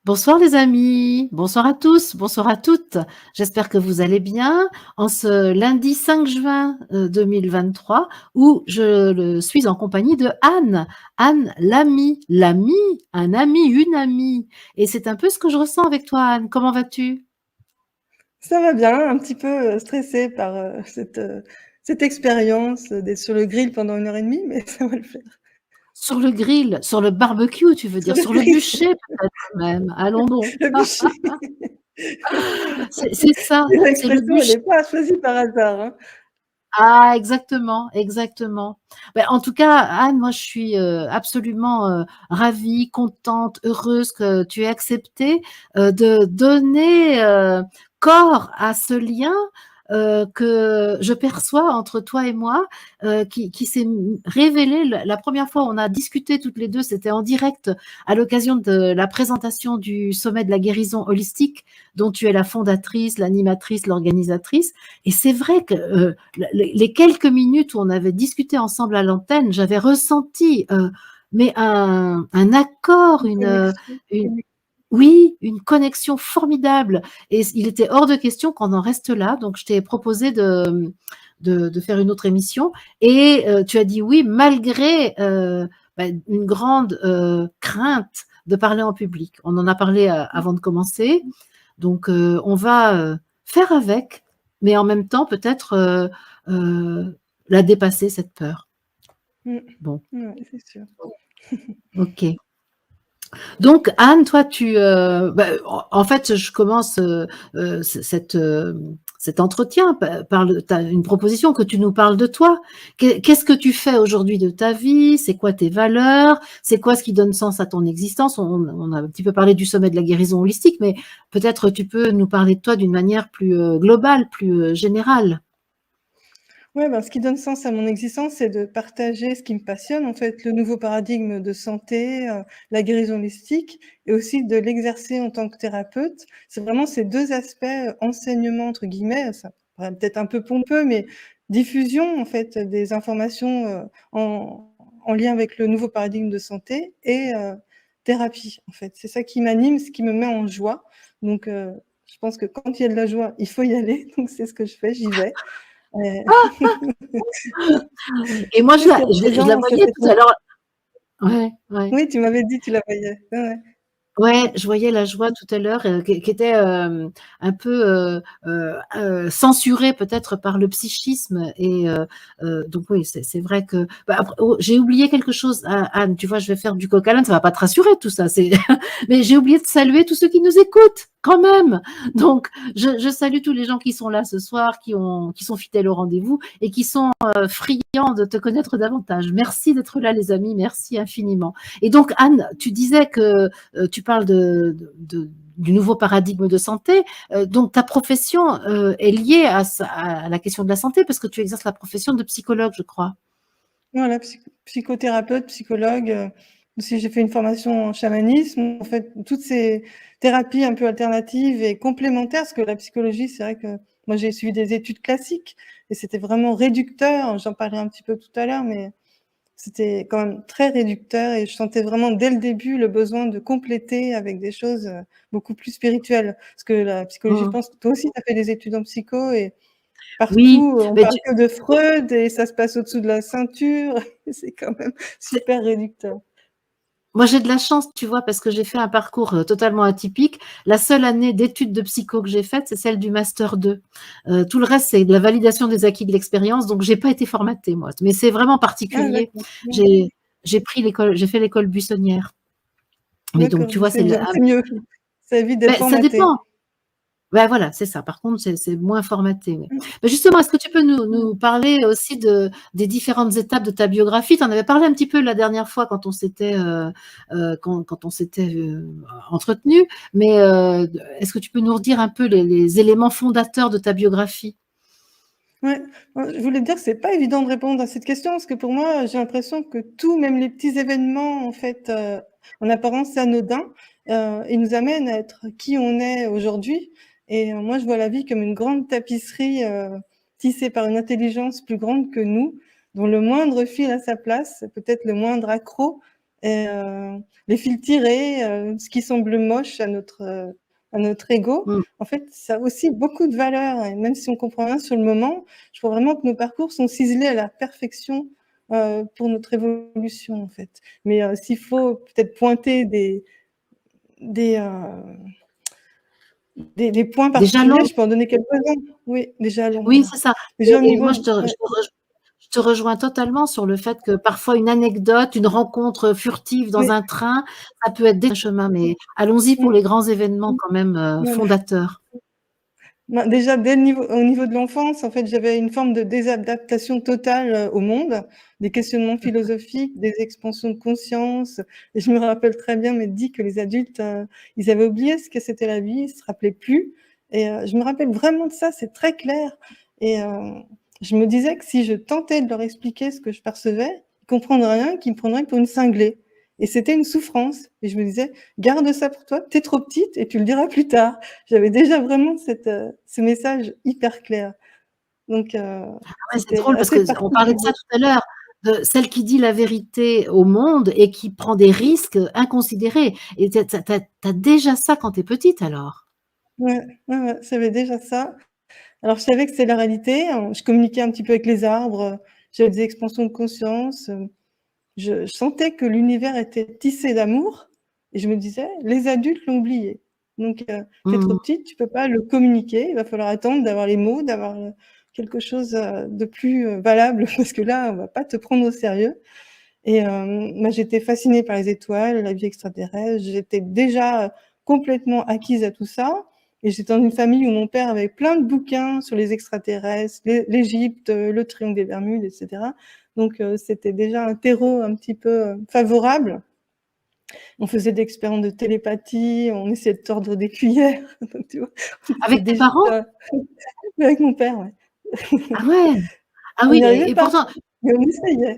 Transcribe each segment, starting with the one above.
Bonsoir les amis, bonsoir à tous, bonsoir à toutes. J'espère que vous allez bien en ce lundi 5 juin 2023 où suis en compagnie de Anne. Anne, l'ami, un ami, une amie. Et c'est un peu ce que je ressens avec toi, Anne. Comment vas-tu? Ça va bien, un petit peu stressée par cette expérience d'être sur le grill pendant 1 heure et demie, mais ça va le faire. Sur le grill, sur le barbecue, tu veux Sur dire, le sur le grill, bûcher peut-être même. Allons donc. le bûcher. C'est ça, c'est le L'expression, elle bûcher. n'est pas choisie par hasard, hein. Ah exactement, exactement. En tout cas, Anne, moi je suis, absolument, ravie, contente, heureuse que tu aies accepté, de donner, corps à ce lien, que je perçois entre toi et moi, qui s'est révélé la première fois où on a discuté toutes les 2, c'était en direct à l'occasion de la présentation du sommet de la guérison holistique dont tu es la fondatrice, l'animatrice, l'organisatrice. Et c'est vrai que, les quelques minutes où on avait discuté ensemble à l'antenne, j'avais ressenti mais un accord, Une connexion. oui, une connexion formidable. Et il était hors de question qu'on en reste là. Donc, je t'ai proposé de faire une autre émission. Et tu as dit oui, malgré une grande crainte de parler en public. On en a parlé avant de commencer. Donc, on va faire avec, mais en même temps, peut-être la dépasser, cette peur. Mm. Bon, Ouais, c'est sûr. ok. Donc, Anne, toi, en fait, je commence cet entretien par une proposition que tu nous parles de toi. Qu'est-ce que tu fais aujourd'hui de ta vie? C'est quoi tes valeurs? C'est quoi ce qui donne sens à ton existence? On a un petit peu parlé du sommet de la guérison holistique, mais peut-être tu peux nous parler de toi d'une manière plus globale, plus générale. Ouais, ben, ce qui donne sens à mon existence, c'est de partager ce qui me passionne, en fait, le nouveau paradigme de santé, la guérison holistique et aussi de l'exercer en tant que thérapeute. C'est vraiment ces 2 aspects, «enseignement» entre guillemets, ça paraît peut-être un peu pompeux, mais diffusion, en fait, des informations, en lien avec le nouveau paradigme de santé et thérapie, en fait. C'est ça qui m'anime, ce qui me met en joie. Donc je pense que quand il y a de la joie, il faut y aller, donc c'est ce que je fais, j'y vais. Heu Et moi, Jusqu'à je la présent, ça voyais s'est tout à l'heure. Ouais, ouais. oui, tu m'avais dit, tu la voyais. Ouais, ouais. Ouais, je voyais la joie tout à l'heure, qui était, un peu, censurée peut-être par le psychisme et donc oui, c'est vrai que après j'ai oublié quelque chose, Anne, tu vois? Je vais faire du coq à l'âne, ça va pas te rassurer tout ça, c'est mais j'ai oublié de saluer tous ceux qui nous écoutent, quand même! Donc je salue tous les gens qui sont là ce soir, qui sont fidèles au rendez-vous et qui sont, friands de te connaître davantage. Merci d'être là les amis, merci infiniment. Et donc Anne, tu disais que tu parles du nouveau paradigme de santé. Donc, ta profession est liée à la question de la santé parce que tu exerces la profession de psychologue, je crois. Voilà, psychothérapeute, psychologue, aussi j'ai fait une formation en chamanisme. En fait, toutes ces thérapies un peu alternatives et complémentaires, parce que la psychologie, c'est vrai que moi j'ai suivi des études classiques et c'était vraiment réducteur. J'en parlerai un petit peu tout à l'heure, mais c'était quand même très réducteur et je sentais vraiment dès le début le besoin de compléter avec des choses, beaucoup plus spirituelles. Parce que la psychologie, je Mmh. pense que toi aussi tu as fait des études en psycho et Oui, partout, on mais parle que de Freud et ça se passe au-dessous de la ceinture. C'est quand même super réducteur. moi j'ai de la chance, tu vois, parce que j'ai fait un parcours totalement atypique. La seule année d'études de psycho que j'ai faite, c'est celle du master 2. Tout le reste, c'est de la validation des acquis de l'expérience, donc j'ai pas été formatée moi. Mais c'est vraiment Ah particulier. d'accord, mmh, J'ai j'ai fait l'école buissonnière. Mais donc d'accord, tu vois, c'est bien, c'est mieux. Ça évite d'être ça dépend. formaté. Voilà, c'est ça. Par contre, c'est moins formaté, oui. Mmh, Mais justement, est-ce que tu peux mmh. nous parler aussi des différentes étapes de ta biographie? Tu en avais parlé un petit peu la dernière fois quand on s'était, quand on s'était, entretenus, mais est-ce que tu peux nous redire un peu les éléments fondateurs de ta biographie? Ouais, je voulais te dire que c'est pas évident de répondre à cette question parce que pour moi, j'ai l'impression que tout, même les petits événements en fait, en apparence anodins, ils nous amènent à être qui on est aujourd'hui et moi je vois la vie comme une grande tapisserie, tissée par une intelligence plus grande que nous, dont le moindre fil a sa place, peut-être le moindre accroc et les fils tirés, ce qui semble moche à notre ego, Mmh. en fait, ça a aussi beaucoup de valeur et même si on comprend rien sur le moment, je crois vraiment que nos parcours sont ciselés à la perfection, pour notre évolution, en fait. Mais s'il faut peut-être pointer des, des points Des particuliers, jalons. je peux en donner quelques-uns. Oui, des jalons, Oui, voilà. c'est ça. Déjà au Et niveau moi, de ouais, je te rejoins totalement sur le fait que parfois une anecdote, une rencontre furtive dans oui, un train, ça peut être un chemin, mais allons-y pour mmh, les grands événements mmh, quand même, voilà. fondateurs. Ben, déjà dès le niveau au niveau de l'enfance, en fait, j'avais une forme de désadaptation totale, au monde, des questionnements philosophiques, des expansions de conscience et je me rappelle très bien m'être dit que les adultes, ils avaient oublié ce que c'était la vie, ils se rappelaient plus et je me rappelle vraiment de ça, c'est très clair et je me disais que si je tentais de leur expliquer ce que je percevais, ils comprendraient rien, qu'ils me prendraient pour une cinglée et c'était une souffrance et je me disais: «Garde ça pour toi, tu es trop petite et tu le diras plus tard». J'avais déjà vraiment ce message hyper clair. Donc Ouais, c'est c'était drôle parce assez qu'on parlait de ça particulier. tout à l'heure, de celle qui dit la vérité au monde et qui prend des risques inconsidérés. Et tu as déjà ça quand tu es petite alors? Ouais, ouais, ouais, j'avais déjà ça. Alors je savais que c'était la réalité, hein, je communiquais un petit peu avec les arbres, j'avais des expansions de conscience, je sentais que l'univers était tissé d'amour et je me disais: «Les adultes l'ont oublié». Donc tu es trop Mmh. petite, tu peux pas le communiquer, il va falloir attendre d'avoir les mots, d'avoir, quelque chose, de plus, valable parce que là, on va pas te prendre au sérieux. Et moi, j'étais fascinée par les étoiles, la vie extraterrestre. J'étais déjà, complètement acquise à tout ça et j'étais dans une famille où mon père avait plein de bouquins sur les extraterrestres, l'Égypte, le triangle des Bermudes et cetera. Donc c'était déjà un terreau un petit peu, favorable. On faisait des expériences de télépathie, on essayait de tordre des cuillères, donc tu vois? On était Avec tes déjà parents? avec mon père, ouais. Ah ouais! Ah On oui n'y arrivait et pas, pourtant mais on essayait.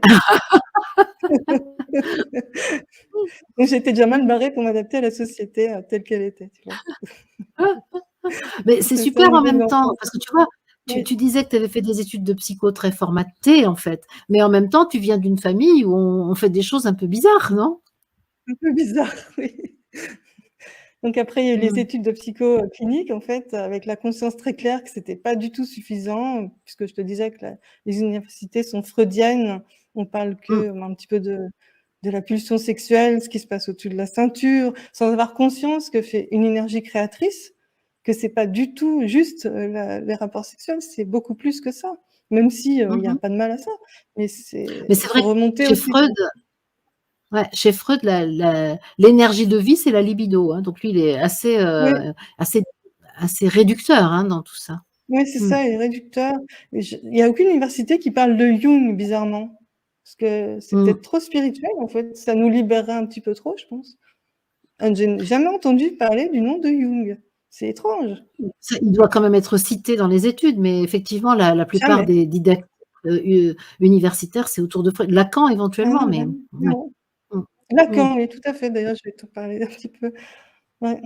Donc j'étais déjà mal barrée pour m'adapter à la société, telle qu'elle était, tu vois? mais c'est C'est ça au super en niveau de même temps l'enfance. parce que tu vois, Oui, tu disais que tu avais fait des études de psycho très formatées en fait, mais en même temps, tu viens d'une famille où on fait des choses un peu bizarres, non? un peu bizarre, oui. Donc après, il y a eu les Mmh. études de psycho, clinique en fait, avec la conscience très claire que c'était pas du tout suffisant, puisque je te disais que la les universités sont freudiennes. On parle Mmh. que, un petit peu de la pulsion sexuelle, ce qui se passe au-dessus de la ceinture, sans avoir conscience que fait une énergie créatrice, que c'est pas du tout juste, la les rapports sexuels, c'est beaucoup plus que ça. Même si, il y a Mmh. pas de mal à ça, mais Mais c'est c'est faut vrai que remonter chez au-dessus de Freud ça. ouais, chez Freud, l'énergie de vie, c'est la libido, hein, donc lui, il est Oui. assez assez réducteur, hein, dans tout ça. Ouais, c'est Mmh. ça, il est réducteur et il y a aucune université qui parle de Jung bizarrement. Parce que c'est Mmh. peut-être trop spirituel en fait, ça nous libérerait un petit peu trop, je pense. Je n'ai jamais entendu parler du nom de Jung. C'est étrange. Ça, il doit quand même être cité dans les études, mais effectivement, la plupart Jamais. des didactes, universitaires, c'est autour de Freud. Lacan Ah éventuellement, non, mais non, ouais. non. Mmh. Mmh. Lacan, oui, tout à fait, d'ailleurs, je vais t'en parler un petit peu. Ouais.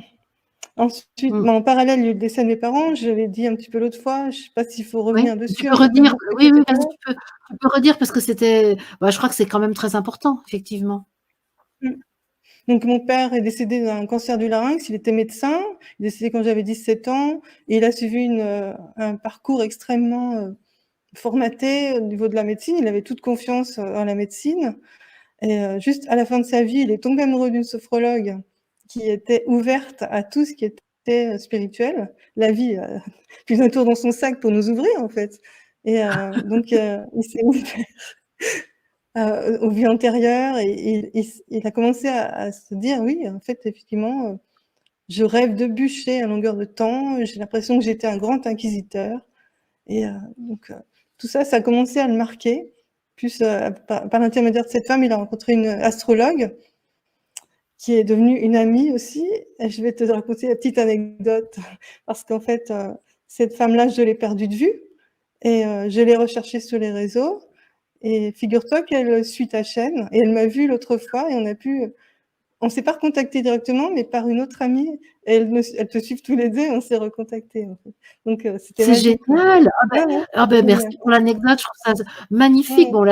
Ensuite, Mmh. en parallèle, il y a eu le décès de mes parents, je l'ai dit un petit peu l'autre fois, je sais pas s'il faut Oui, revenir tu dessus peux un petit peu redire pour ceux qui oui, étaient oui, pas vas-y, là. tu peux redire parce que c'était bah, je crois que c'est quand même très important, effectivement. Mmh. Donc mon père est décédé d'un cancer du larynx, il était médecin, il est décédé quand j'avais 17 ans et il a suivi un parcours extrêmement, formaté au niveau de la médecine. Il avait toute confiance, en la médecine et juste à la fin de sa vie, il est tombé amoureux d'une sophrologue qui était ouverte à tout ce qui était, spirituel. La vie a fait un tour dans son sac pour nous ouvrir, en fait et donc il s'est ouvert aux vies antérieures et il a commencé à se dire: «Oui, en fait, effectivement, je rêve de bûcher à longueur de temps, j'ai l'impression que j'étais un grand inquisiteur» et donc tout ça, ça a commencé à le marquer. Plus, par l'intermédiaire de cette femme, il a rencontré une astrologue qui est devenue une amie aussi et je vais te raconter la petite anecdote parce qu'en fait, cette femme-là, je l'ai perdue de vue et je l'ai recherchée sur les réseaux et figure-toi qu'elle suit ta chaîne et elle m'a vue l'autre fois et on a pu on s'est pas recontactés directement, mais par une autre amie, elles te suivent tous les 2, on s'est recontactés, en fait. Donc c'était C'est magique, ouais. génial! Ouais, ouais, Ah c'est ben merci génial. pour l'anecdote, je trouve ça magnifique. Ouais. Bon,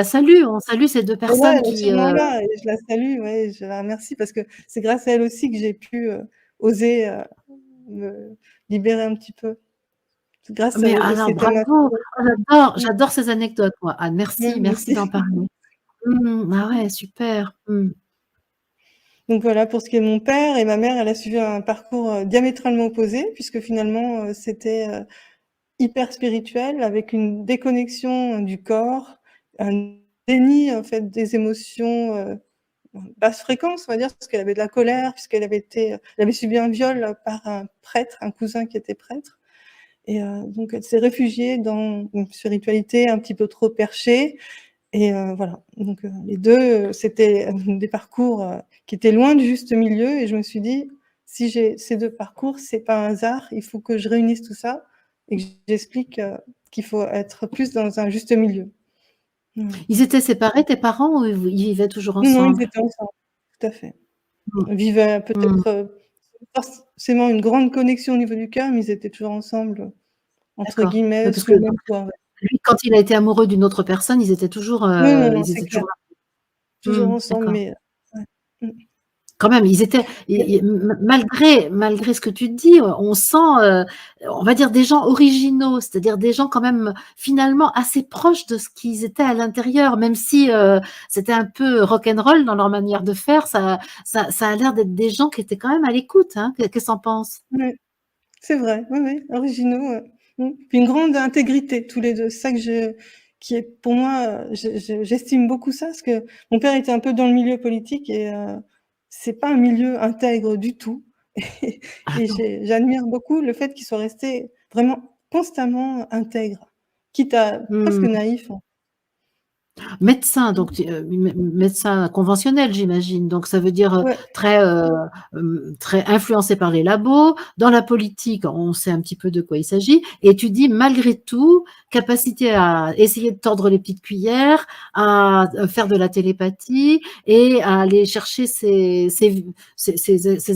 on salue ces 2 Et là, personnes elle est qui, sûrement là et je la salue, ouais, je la remercie parce que c'est grâce à elle aussi que j'ai pu, oser, me libérer un petit peu. C'est grâce mais au alors cet homme bravo! Ah mmh, j'adore ces anecdotes moi. Ah ouais, merci, moi merci aussi. d'en parler. Ah ouais, super. Donc voilà pour ce qui est de mon père et ma mère, elle a suivi un parcours, diamétralement opposé puisque finalement, c'était, hyper spirituel avec une déconnexion du corps, un déni en fait des émotions, basse fréquence, on va dire, parce qu'elle avait de la colère, puisqu'elle avait été, elle avait subi un viol par un prêtre, un cousin qui était prêtre et donc elle s'est réfugiée dans une spiritualité un petit peu trop perchée et voilà. Donc les 2, c'était des parcours, qui étaient loin du juste milieu et je me suis dit: «Si j'ai ces 2 parcours, c'est pas un hasard, il faut que je réunisse tout ça et que j'explique, qu'il faut être plus dans un juste milieu». Voilà. Ils étaient séparés tes parents ou ils vivaient toujours Non, non, ils ensemble? étaient ensemble, tout à fait. Mmh. Ils vivaient Mmh. peut-être, forcément une grande connexion au niveau du cœur, mais ils étaient toujours ensemble, entre D'accord. Oui, guillemets, parce «sous que le donc même toit», ouais. lui, quand il a été amoureux d'une autre personne, Non, non, non, ils c'est étaient clair, toujours toujours ensemble, d'accord. mais ouais. Mmh. Quand même, ils étaient Mais i malgré ce que tu dis, on sent, on va dire des gens originaux, c'est-à-dire des gens quand même finalement assez proches de ce qu'ils étaient à l'intérieur, même si, c'était un peu rock and roll dans leur manière de faire, ça a l'air d'être des gens qui étaient quand même à l'écoute, hein. Qu'est-ce que tu en penses? ouais, c'est vrai, oui, oui, originaux, puis une grande intégrité tous les 2. C'est ça que je qui est pour moi, j'estime beaucoup ça, parce que mon père était un peu dans le milieu politique et c'est pas un milieu intègre du tout et Ah non. j'admire beaucoup le fait qu'il soit resté vraiment constamment intègre, quitte à presque Mmh. naïf, hein. Médecin, donc tu médecin conventionnel, j'imagine, donc ça veut dire, Ouais, très influencé par les labos. Dans la politique, on sait un petit peu de quoi il s'agit et tu dis malgré tout, capacité à essayer de tordre les petites cuillères, à, faire de la télépathie et à aller chercher ses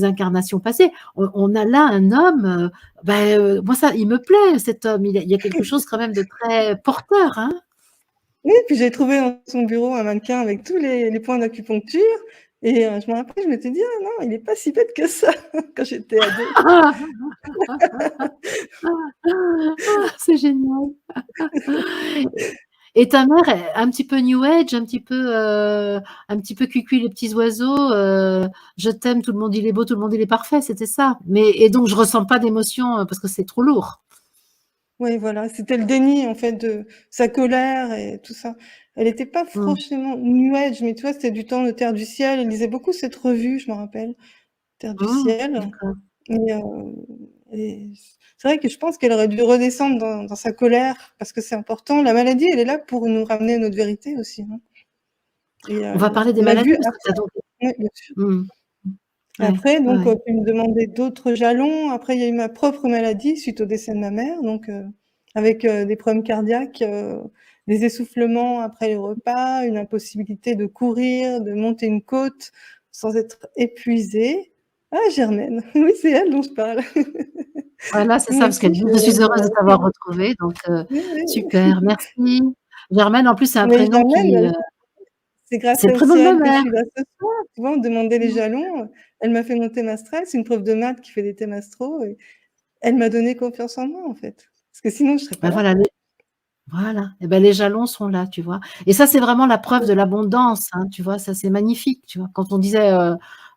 incarnations passées. On a là un homme, moi ça il me plaît cet homme, il y a quelque chose quand même de très porteur, hein? oui, puis j'ai trouvé dans son bureau un mannequin avec tous les points d'acupuncture et je me rappelle, je m'étais dit: «Ah non, il est pas si bête que ça» quand j'étais ado. C'est génial. Et ta mère, un petit peu new age, un petit peu cuicui les petits oiseaux, je t'aime, tout le monde il est beau, tout le monde il est parfait, c'était ça? Mais et donc je ressens pas d'émotion, parce que c'est trop lourd. Oui, voilà, c'était le déni en fait de sa colère et tout ça. Elle était pas Mmh. franchement new age, mais tu vois, c'était du temps de Terre du ciel. Elle lisait beaucoup cette revue, je me rappelle, Terre du ciel D'accord. et et c'est vrai que je pense qu'elle aurait dû redescendre dans sa colère parce que c'est important. La maladie, elle est là pour nous ramener à notre vérité aussi, hein et On va parler des on l'a vu maladies parce que tu après. as donc Ouais, bien sûr. mmh, Et ouais, après donc ouais. tu me demandais d'autres jalons. Après, il y a eu ma propre maladie suite au décès de ma mère, donc avec, des problèmes cardiaques, des essoufflements après les repas, une impossibilité de courir, de monter une côte sans être épuisée. Ah Germaine, oui, c'est elle dont je parle. Voilà, c'est ça, Moi parce que aussi, je suis heureuse de t'avoir retrouvée, donc oui, super, oui. merci. Germaine, en plus, c'est un Mais prénom qui, Germaine, c'est grâce c'est le aussi prénom de à ma elle que je mère. suis là ce soir. Tu vois, on demandait les Mmh. jalons, elle m'a fait mon thémastral, c'est une prof de maths qui fait des thémastraux et elle m'a donné confiance en moi, en fait. Parce que sinon je serais pas Bah, là. voilà, voilà, et ben, les jalons sont là, tu vois? Et ça, c'est vraiment la preuve de l'abondance, hein, tu vois? Ça, c'est magnifique, tu vois? Quand on disait,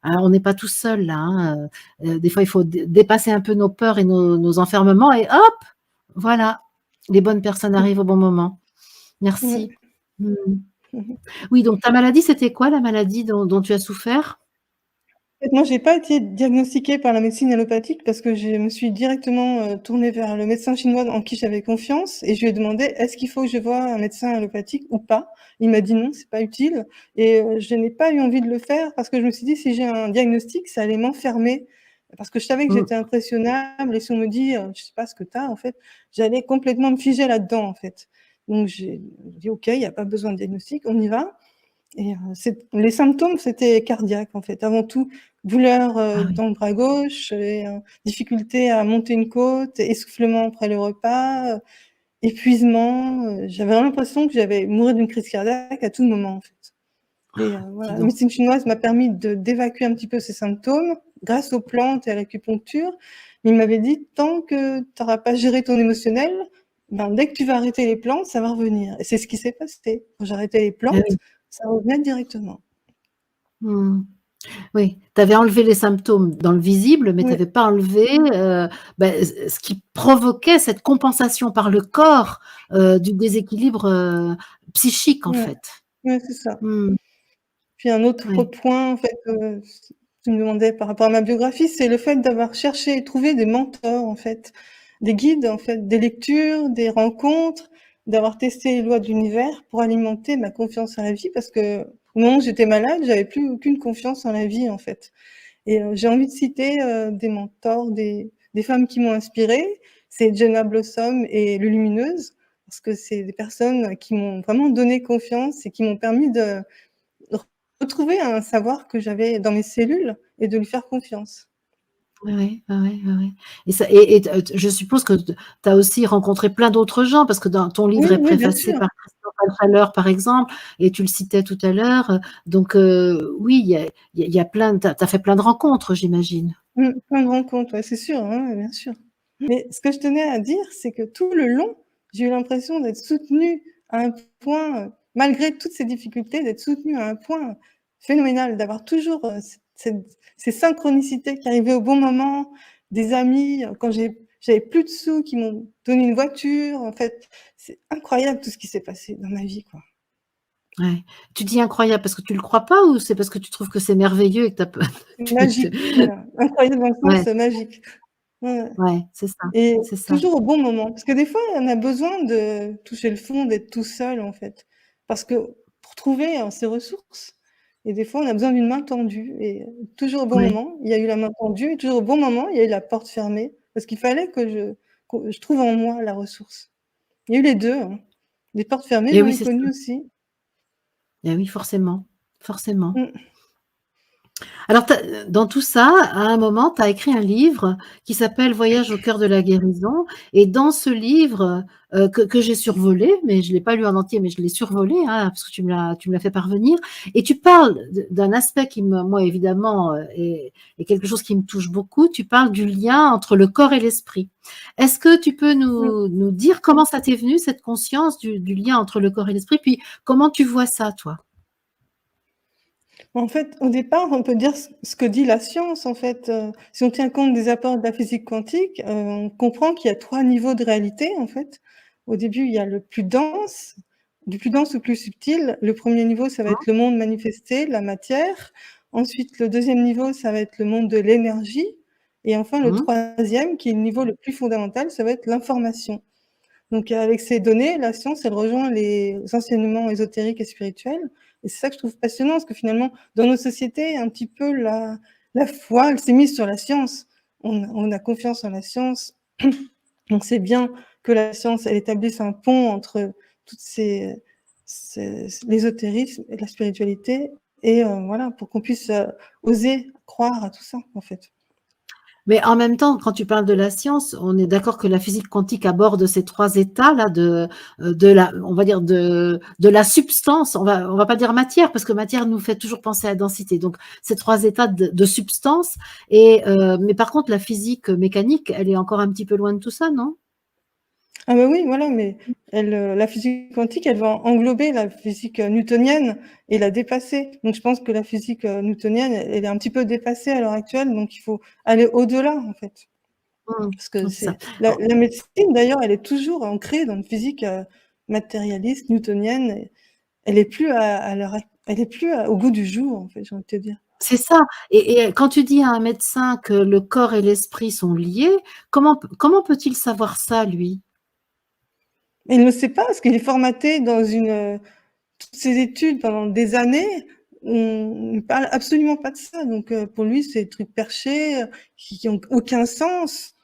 on n'est pas tout seul là, hein, des fois, il faut dépasser un peu nos peurs et nos enfermements et hop, voilà, les bonnes personnes arrivent au bon moment. Merci. Ouais. Mmh. Oui, donc ta maladie, c'était quoi la maladie dont tu as souffert? En fait, moi, j'ai pas été diagnostiquée par la médecine allopathique parce que je me suis directement, tournée vers le médecin chinois en qui j'avais confiance et je lui ai demandé: «Est-ce qu'il faut que je voie un médecin allopathique ou pas?» Il m'a dit: «Non, c'est pas utile» et je n'ai pas eu envie de le faire parce que je me suis dit: «Si j'ai un diagnostic, ça allait m'enfermer». Parce que je savais que Mmh. j'étais impressionnable et si on me dit, «Je sais pas ce que tu as», en fait, j'allais complètement me figer là-dedans, en fait. Donc j'ai dit: «OK, il y a pas besoin de diagnostic, on y va». et les symptômes, c'était cardiaque, en fait. Avant tout, douleur, Ah oui. dans le bras gauche et difficulté à monter une côte, essoufflement après le repas, épuisement, j'avais vraiment l'impression que j'allais mourir d'une crise cardiaque à tout moment, en fait. Et Dis voilà, la donc. médecine chinoise m'a permis d'évacuer un petit peu ces symptômes grâce aux plantes et à l'acupuncture. Mais il m'avait dit: «Tant que tu auras pas géré ton émotionnel, ben, dès que tu vas arrêter les plantes, ça va revenir» et c'est ce qui s'est passé. Quand j'ai arrêté les Ah plantes, oui. ça revenait directement. Mmh. Oui, tu avais enlevé les symptômes dans le visible, mais tu Oui, avais pas enlevé, ce qui provoquait cette compensation par le corps, du déséquilibre, psychique, en ouais, fait. ouais, c'est ça. Mmh. Puis un autre Oui. point, en fait, tu me demandais par rapport à ma biographie, c'est le fait d'avoir cherché et trouvé des mentors, en fait, des guides, en fait, des lectures, des rencontres, d'avoir testé les lois de l'univers pour alimenter ma confiance en la vie parce qu'au moment où j'étais malade, j'avais plus aucune confiance en la vie, en fait et j'ai envie de citer, des mentors, des femmes qui m'ont inspirée. C'est Jenna Blossom et Lulumineuse parce que c'est des personnes qui m'ont vraiment donné confiance et qui m'ont permis de retrouver un savoir que j'avais dans mes cellules et de lui faire confiance. Oui, oui, oui, oui, oui, oui, et ça je suppose que tu as aussi rencontré plein d'autres gens parce que dans ton livre Oui, est oui, bien préfacé sûr. par Christophe Alphaleur, par exemple, et tu le citais tout à l'heure, donc oui, il y a plein tu as fait plein de rencontres, j'imagine? Plein de rencontres, ouais, c'est sûr, hein, ouais, bien sûr. Mais ce que je tenais à dire, c'est que tout le long, j'ai eu l'impression d'être soutenue à un point, malgré toutes ces difficultés, d'être soutenue à un point phénoménal, d'avoir toujours, ces synchronicités qui arrivaient au bon moment, des amis, quand j'avais plus de sous qui m'ont donné une voiture. En fait, c'est incroyable tout ce qui s'est passé dans ma vie, quoi. Ouais. Tu dis incroyable parce que tu le crois pas ou c'est parce que tu trouves que c'est merveilleux et que tu as peur tu Magique, voilà, incroyable dans le ouais, sens, magique. Ouais, ouais. ouais, c'est ça, Et c'est ça. toujours au bon moment. Parce que des fois, on a besoin de toucher le fond, d'être tout seul, en fait. Parce que pour trouver, ses ressources et des fois, on a besoin d'une main tendue et toujours au bon Ouais, moment, il y a eu la main tendue et toujours au bon moment, il y a eu la porte fermée parce qu'il fallait que je trouve en moi la ressource. Il y a eu les 2, hein. Des portes fermées, et j'en oui, ai c'est ça. connu aussi. Et oui, forcément, forcément. Mmh. Alors tu dans tout ça, à un moment, tu as écrit un livre qui s'appelle «Voyage au cœur de la guérison» et dans ce livre, que j'ai survolé, mais je l'ai pas lu en entier, mais je l'ai survolé, hein, parce que tu me l'as fait parvenir et tu parles d'un aspect qui me moi évidemment, est quelque chose qui me touche beaucoup. Tu parles du lien entre le corps et l'esprit. Est-ce que tu peux Mmh. nous dire comment ça t'est venu cette conscience du lien entre le corps et l'esprit? Puis comment tu vois ça toi? En fait, au départ, on peut dire ce que dit la science, en fait, si on tient compte des apports de la physique quantique, on comprend qu'il y a 3 niveaux de réalité, en fait. Au début, il y a le plus dense, du plus dense au plus subtil. Le premier niveau, ça va être le monde manifesté, la matière. Ensuite, le deuxième niveau, ça va être le monde de l'énergie et enfin le Mmh. troisième, qui est le niveau le plus fondamental, ça va être l'information. Donc avec ces données, la science, elle rejoint les enseignements ésotériques et spirituels et c'est ça que je trouve passionnant parce que finalement, dans nos sociétés, un petit peu la foi, elle s'est mise sur la science. On a confiance en la science, donc c'est bien que la science, elle établisse un pont entre toutes ces l'ésotérisme et la spiritualité et voilà, pour qu'on puisse, oser croire à tout ça, en fait. Mais en même temps, quand tu parles de la science, on est d'accord que la physique quantique aborde ces 3 états-là de la on va dire de la substance, on va pas dire matière parce que matière nous fait toujours penser à densité. Donc ces 3 états de substance et mais par contre la physique mécanique, elle est encore un petit peu loin de tout ça, non? Ah bah, oui, voilà, mais elle, la physique quantique, elle va englober la physique, newtonienne et la dépasser. Donc je pense que la physique, newtonienne, elle est un petit peu dépassée à l'heure actuelle, donc il faut aller au-delà, en fait. Mmh, Parce que c'est ça. c'est la médecine d'ailleurs, elle est toujours ancrée dans une physique, matérialiste, newtonienne et elle est plus à l'heure ac elle est plus au goût du jour, en fait, j'ai envie de te dire. C'est ça et quand tu dis à un médecin que le corps et l'esprit sont liés, comment peut-il savoir ça lui? Mais il ne le sait pas parce qu'il est formaté dans toutes ses études pendant des années, on ne parle absolument pas de ça. Donc, pour lui, c'est des trucs perchés, qui ont aucun sens.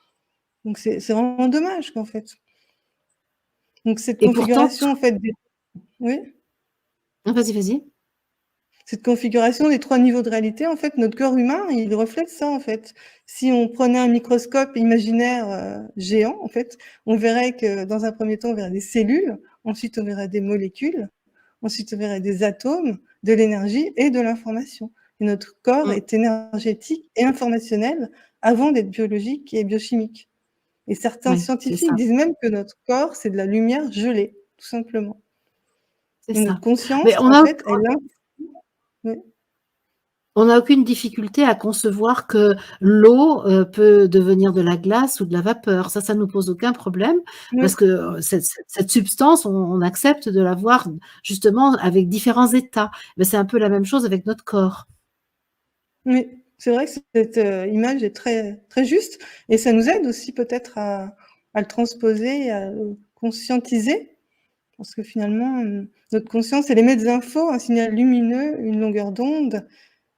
Donc c'est vraiment dommage qu'en fait. Donc cette Et pourtant configuration en fait des oui? vas-y, vas-y. Cette configuration des 3 niveaux de réalité, en fait, notre corps humain, il reflète ça, en fait. Si on prenait un microscope imaginaire, géant, en fait, on verrait que dans un premier temps, on verrait des cellules, ensuite on verrait des molécules, ensuite on verrait des atomes, de l'énergie et de l'information. Et notre corps Mmh. est énergétique et informationnel avant d'être biologique et biochimique. Et certains Oui, c'est scientifiques ça, disent même que notre corps, c'est de la lumière gelée, tout simplement. c'est Et notre ça. conscience, Mais en fait, elle ouais. on n'a aucune difficulté à concevoir que l'eau, peut devenir de la glace ou de la vapeur. Ça nous pose aucun problème parce Oui, que, cette substance, on accepte de la voir justement avec différents états. Mais c'est un peu la même chose avec notre corps. oui, c'est vrai que cette, image est très très juste et ça nous aide aussi peut-être à le transposer, à le conscientiser parce que finalement, notre conscience, elle émet des infos, un signal lumineux, une longueur d'onde.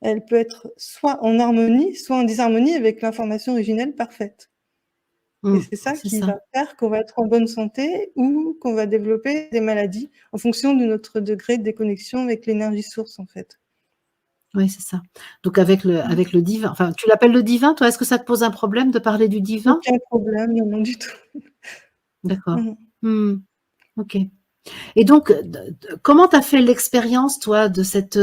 Elle peut être soit en harmonie, soit en disharmonie avec l'information originelle parfaite et Mmh, c'est ça c'est qui ça. va faire qu'on va être en bonne santé ou qu'on va développer des maladies en fonction de notre degré de déconnexion avec l'énergie source, en fait. Oui, c'est ça. Donc Mmh. avec le divin, enfin, tu l'appelles le divin, toi? Est-ce que ça te pose un problème de parler du divin? Aucun problème, non, non, du tout. D'accord. Mmh mh. Mmh. OK. Et donc, comment tu as fait l'expérience, toi, de cette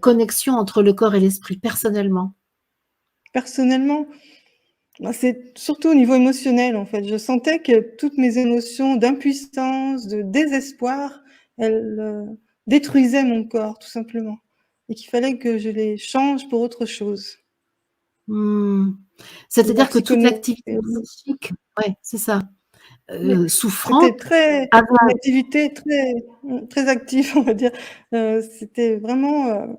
connexion entre le corps et l'esprit, personnellement? Personnellement, bah, c'est surtout au niveau émotionnel, en fait. Je sentais que toutes mes émotions d'impuissance, de désespoir, elles, détruisaient mon corps, tout simplement et qu'il fallait que je les change pour autre chose. Mmh. La C'est-à-dire que toute psychoné l'activité psychique, ouais, c'est ça, oui, souffrante c'était très avait une activité très, très active, on va dire. C'était vraiment,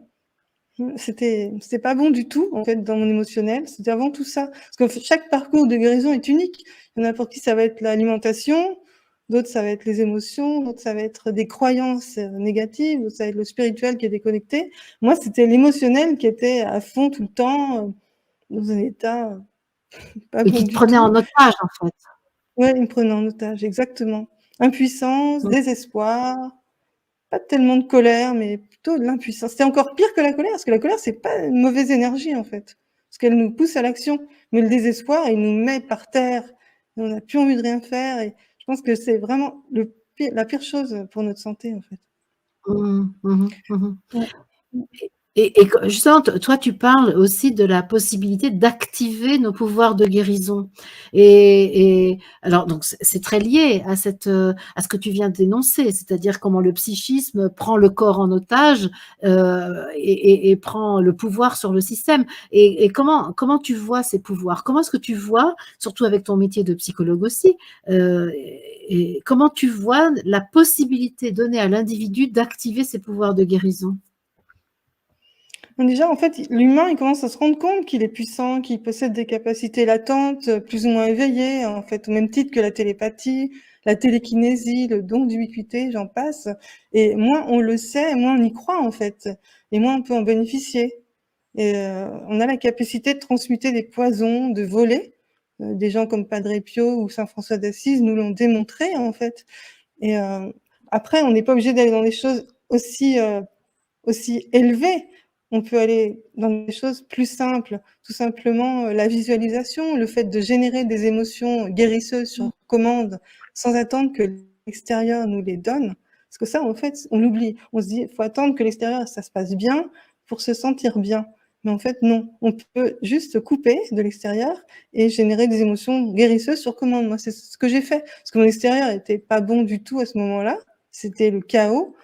c'était pas bon du tout, en fait, dans mon émotionnel. C'était avant tout ça. Parce que chaque parcours de guérison est unique. Il y en a pour qui ça va être l'alimentation, d'autres ça va être les émotions, d'autres ça va être des croyances, négatives, d'autres ça va être le spirituel qui est déconnecté. Moi, c'était l'émotionnel qui était à fond tout le temps, dans un état, pas et bon qui te du prenait en tout. otage, en fait. Ouais, il me prenait en otage, exactement. Impuissance, Mmh. désespoir, pas tellement de colère, mais plutôt de l'impuissance. C'était encore pire que la colère, parce que la colère, c'est pas une mauvaise énergie, en fait, parce qu'elle nous pousse à l'action. Mais le désespoir, il nous met par terre, et on n'a plus envie de rien faire et je pense que c'est vraiment la pire chose pour notre santé, en fait. Mmh mh. Mmh mh. Mmh. Ouais. Mmh. Et co justement, toi, tu parles aussi de la possibilité d'activer nos pouvoirs de guérison et alors donc c'est très lié à à ce que tu viens d'énoncer, c'est-à-dire comment le psychisme prend le corps en otage, et prend le pouvoir sur le système et comment tu vois ces pouvoirs? Comment est-ce que tu vois, surtout avec ton métier de psychologue aussi, et comment tu vois la possibilité donnée à l'individu d'activer ses pouvoirs de guérison? Déjà, en fait, l'humain, il commence à se rendre compte qu'il est puissant, qu'il possède des capacités latentes, plus ou moins éveillées, en fait, au même titre que la télépathie, la télékinésie, le don d'ubiquité, j'en passe. Et moins on le sait, moins on y croit, en fait, et moins on peut en bénéficier. Et on a la capacité de transmuter des poisons, de voler. Des gens comme Padre Pio ou Saint François d'Assise nous l'ont démontré, en fait. Et après, on n'est pas obligé d'aller dans des choses aussi élevées. On peut aller dans des choses plus simples, tout simplement, la visualisation, le fait de générer des émotions guérisseuses sur commande, sans attendre que l'extérieur nous les donne. Parce que ça, en fait, on l'oublie. On se dit: «Il faut attendre que l'extérieur, ça se passe bien pour se sentir bien». Mais en fait, non. On peut juste couper de l'extérieur et générer des émotions guérisseuses sur commande. Moi, c'est ce que j'ai fait. Parce que mon extérieur était pas bon du tout à ce moment-là. C'était le chaos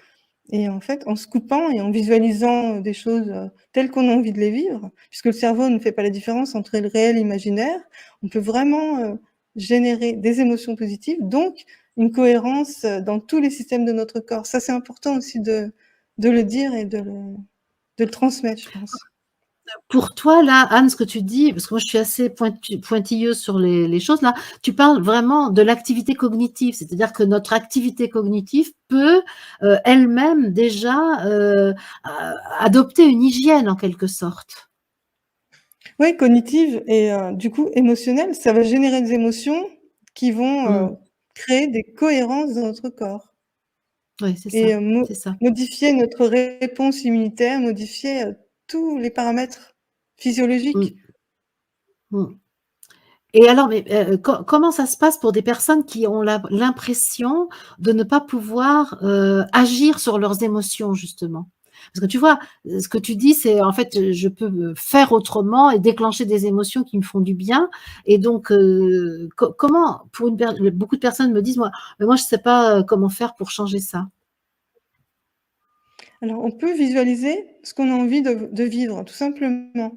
et en fait, en se coupant et en visualisant, des choses, telles qu'on a envie de les vivre, puisque le cerveau ne fait pas la différence entre le réel et l'imaginaire, on peut vraiment, générer des émotions positives, donc une cohérence, dans tous les systèmes de notre corps. Ça, c'est important aussi de le dire et de le transmettre, je pense. Pour toi, là, Anne, ce que tu dis, parce que moi je suis assez pointilleuse sur les choses là, tu parles vraiment de l'activité cognitive, c'est-à-dire que notre activité cognitive peut, elle-même déjà, adopter une hygiène en quelque sorte. Oui, cognitive et du coup émotionnelle, ça va générer des émotions qui vont, Mmh. créer des cohérences dans notre corps. Ouais, c'est et ça, c'est ça. modifier notre réponse immunitaire, modifier, tous les paramètres Mmh, physiologiques. mmh. Et alors, mais, comment ça se passe pour des personnes qui ont l'impression de ne pas pouvoir, agir sur leurs émotions justement? Parce que tu vois, ce que tu dis, c'est en fait, je peux, faire autrement et déclencher des émotions qui me font du bien et donc, comment pour une per beaucoup de personnes me disent: «Moi mais moi je sais pas, comment faire pour changer ça». Alors on peut visualiser ce qu'on a envie de vivre, tout simplement.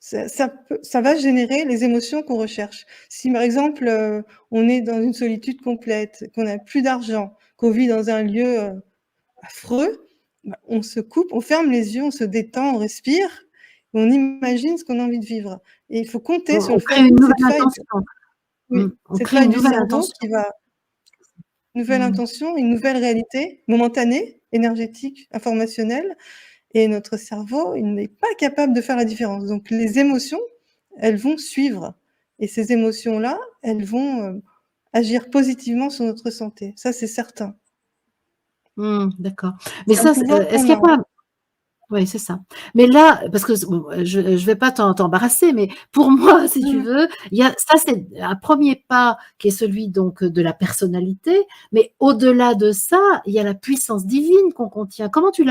Ça va générer les émotions qu'on recherche. Si par exemple, on est dans une solitude complète, qu'on n'a plus d'argent, qu'on vit dans un lieu, affreux, bah, on se coupe, on ferme les yeux, on se détend, on respire, et on imagine ce qu'on a envie de vivre et il faut compter sur On le crée fait une cette nouvelle faille, intention. Mmh, oui, on cette crée faille une du nouvelle cerveau intention. qui va nouvelle Mmh. intention, une nouvelle réalité momentanée, énergétique, informationnelle, et notre cerveau, il n'est pas capable de faire la différence. Donc les émotions, elles vont suivre, et ces émotions-là, elles vont, agir positivement sur notre santé. Ça, c'est certain. Mmh, d'accord. Mais C'est un ça, pouvoir est-ce qu'on qu'il y a a. pas oui, c'est ça. Mais là, parce que bon, je vais pas t'embarrasser, mais pour moi, si tu Mmh. veux, il y a ça, c'est un premier pas qui est celui donc de la personnalité, mais au-delà de ça, il y a la puissance divine qu'on contient. Comment tu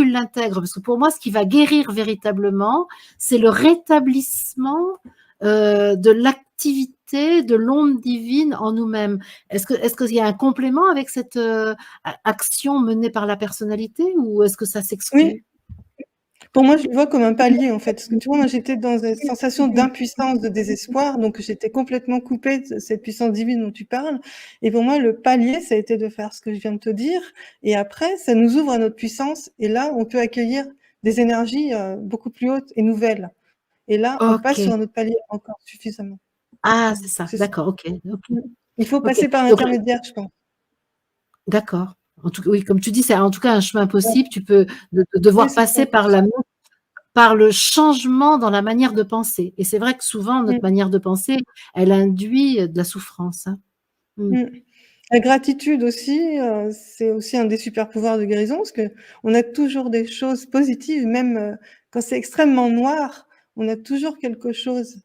l'intègres? Parce que pour moi, ce qui va guérir véritablement, c'est le rétablissement, de l'activité de l'onde divine en nous-mêmes. Est-ce qu'il y a un complément avec cette, action menée par la personnalité ou est-ce que ça Oui. s'exclut? Pour moi, je le vois comme un palier, en fait. Parce que tu vois, moi, j'étais dans une sensation d'impuissance, de désespoir, donc j'étais complètement coupée de cette puissance divine dont tu parles. Et pour moi, le palier, ça a été de faire ce que je viens de te dire. Et après, ça nous ouvre à notre puissance. Et là, on peut accueillir des énergies beaucoup plus hautes et nouvelles. Et là, on passe sur OK. un autre palier encore suffisamment. Ah, c'est Donc, ça. c'est ça. D'accord, OK, OK, Mmh. Il faut OK. passer par Donc l'intermédiaire, je pense. d'accord. En tout cas, oui, comme tu dis, c'est en tout cas un chemin Ouais. possible. Tu peux Oui, devoir c'est ça. passer par le changement dans la manière de penser et c'est vrai que souvent notre Mmh. manière de penser, elle induit, de la souffrance, hein. Mmh. Mmh. La gratitude aussi, c'est aussi un des super pouvoirs de guérison, parce qu'on a toujours des choses positives, même, quand c'est extrêmement noir, on a toujours quelque chose,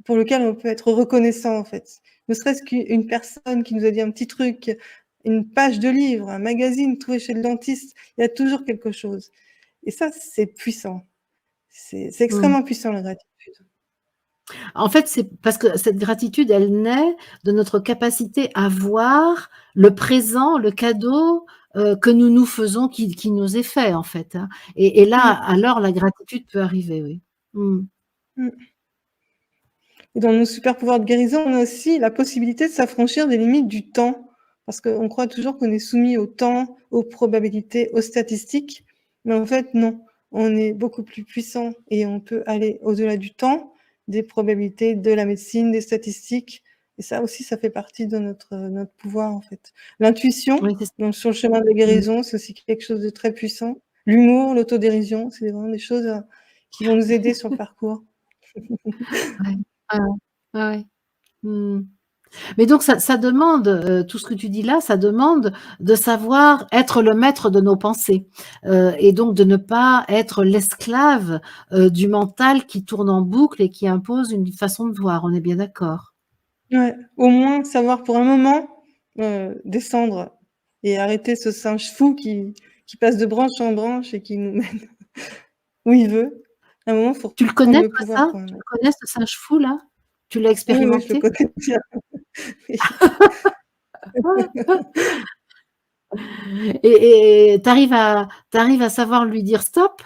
pour lequel on peut être reconnaissant, en fait. Ne serait-ce qu'une personne qui nous a dit un petit truc, une page de livre, un magazine trouvé chez le dentiste, il y a toujours quelque chose, et ça, c'est puissant. C'est Mmh. extrêmement puissant, la gratitude. En fait, c'est parce que cette gratitude, elle naît de notre capacité à voir le présent, le cadeau, que nous nous faisons, qui nous est fait, en fait, hein et là, Mmh, alors la gratitude peut arriver, oui. Mmh. mmh. Et dans nos super pouvoirs de guérison, on a aussi la possibilité de s'affranchir des limites du temps. Parce qu'on croit toujours qu'on est soumis au temps, aux probabilités, aux statistiques. Mais en fait, non. On est beaucoup plus puissant et on peut aller au-delà du temps, des probabilités, de la médecine, des statistiques. Et ça aussi, ça fait partie de notre pouvoir, en fait. L'intuition, Oui, c'est ça. donc sur le chemin de la Mmh. guérison, c'est aussi quelque chose de très puissant. L'humour, l'autodérision, c'est vraiment des choses qui vont nous aider sur le parcours. Ouais. Ouais, ouais. Ouais, ouais. Mmh. Mais donc ça demande, tout ce que tu dis là, ça demande de savoir être le maître de nos pensées, et donc de ne pas être l'esclave, du mental qui tourne en boucle et qui impose une façon de voir. On est bien d'accord? Ouais, au moins savoir pour un moment, descendre et arrêter ce singe fou qui passe de branche en branche et qui nous mène où il veut. À un moment, faut Tu le prendre connais le toi pouvoir ça? quand Tu même. le connais ce singe fou là? Tu l'as Oui, oui, je le expérimenté? connais bien. Oui. Et tu arrives à savoir lui dire stop?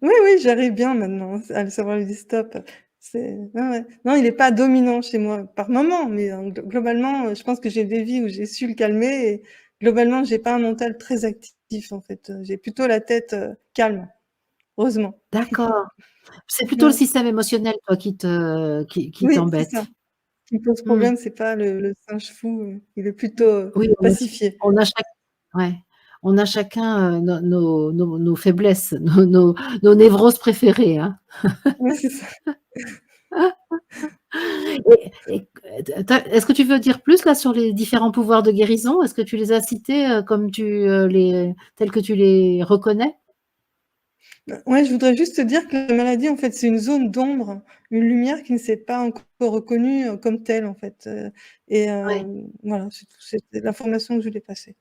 Oui, oui, j'arrive bien maintenant à savoir lui dire stop. C'est ouais, ouais. Non, il est pas dominant chez moi, par moment, mais globalement, je pense que j'ai des vies où j'ai su le calmer, et globalement, j'ai pas un mental très actif, en fait, j'ai plutôt la tête, calme, heureusement. D'accord. C'est plutôt le Ouais. système émotionnel toi qui Oui, c'est ça. t'embête? Ce qui pose Mmh. problème, c'est pas le singe fou, il est plutôt, Oui, pacifié. on a chaque ouais, on a chacun, nos faiblesses, nos névroses préférées, hein. Ouais, c'est ça. Et Est-ce que tu veux dire plus là sur les différents pouvoirs de guérison? Est-ce que tu les as cités comme tels que tu les reconnais? Ouais, je voudrais juste te dire que la maladie, en fait, c'est une zone d'ombre, une lumière qui ne s'est pas encore reconnue comme telle, en fait. Et Ouais, voilà, c'est tout. C'était l'information que je voulais passer.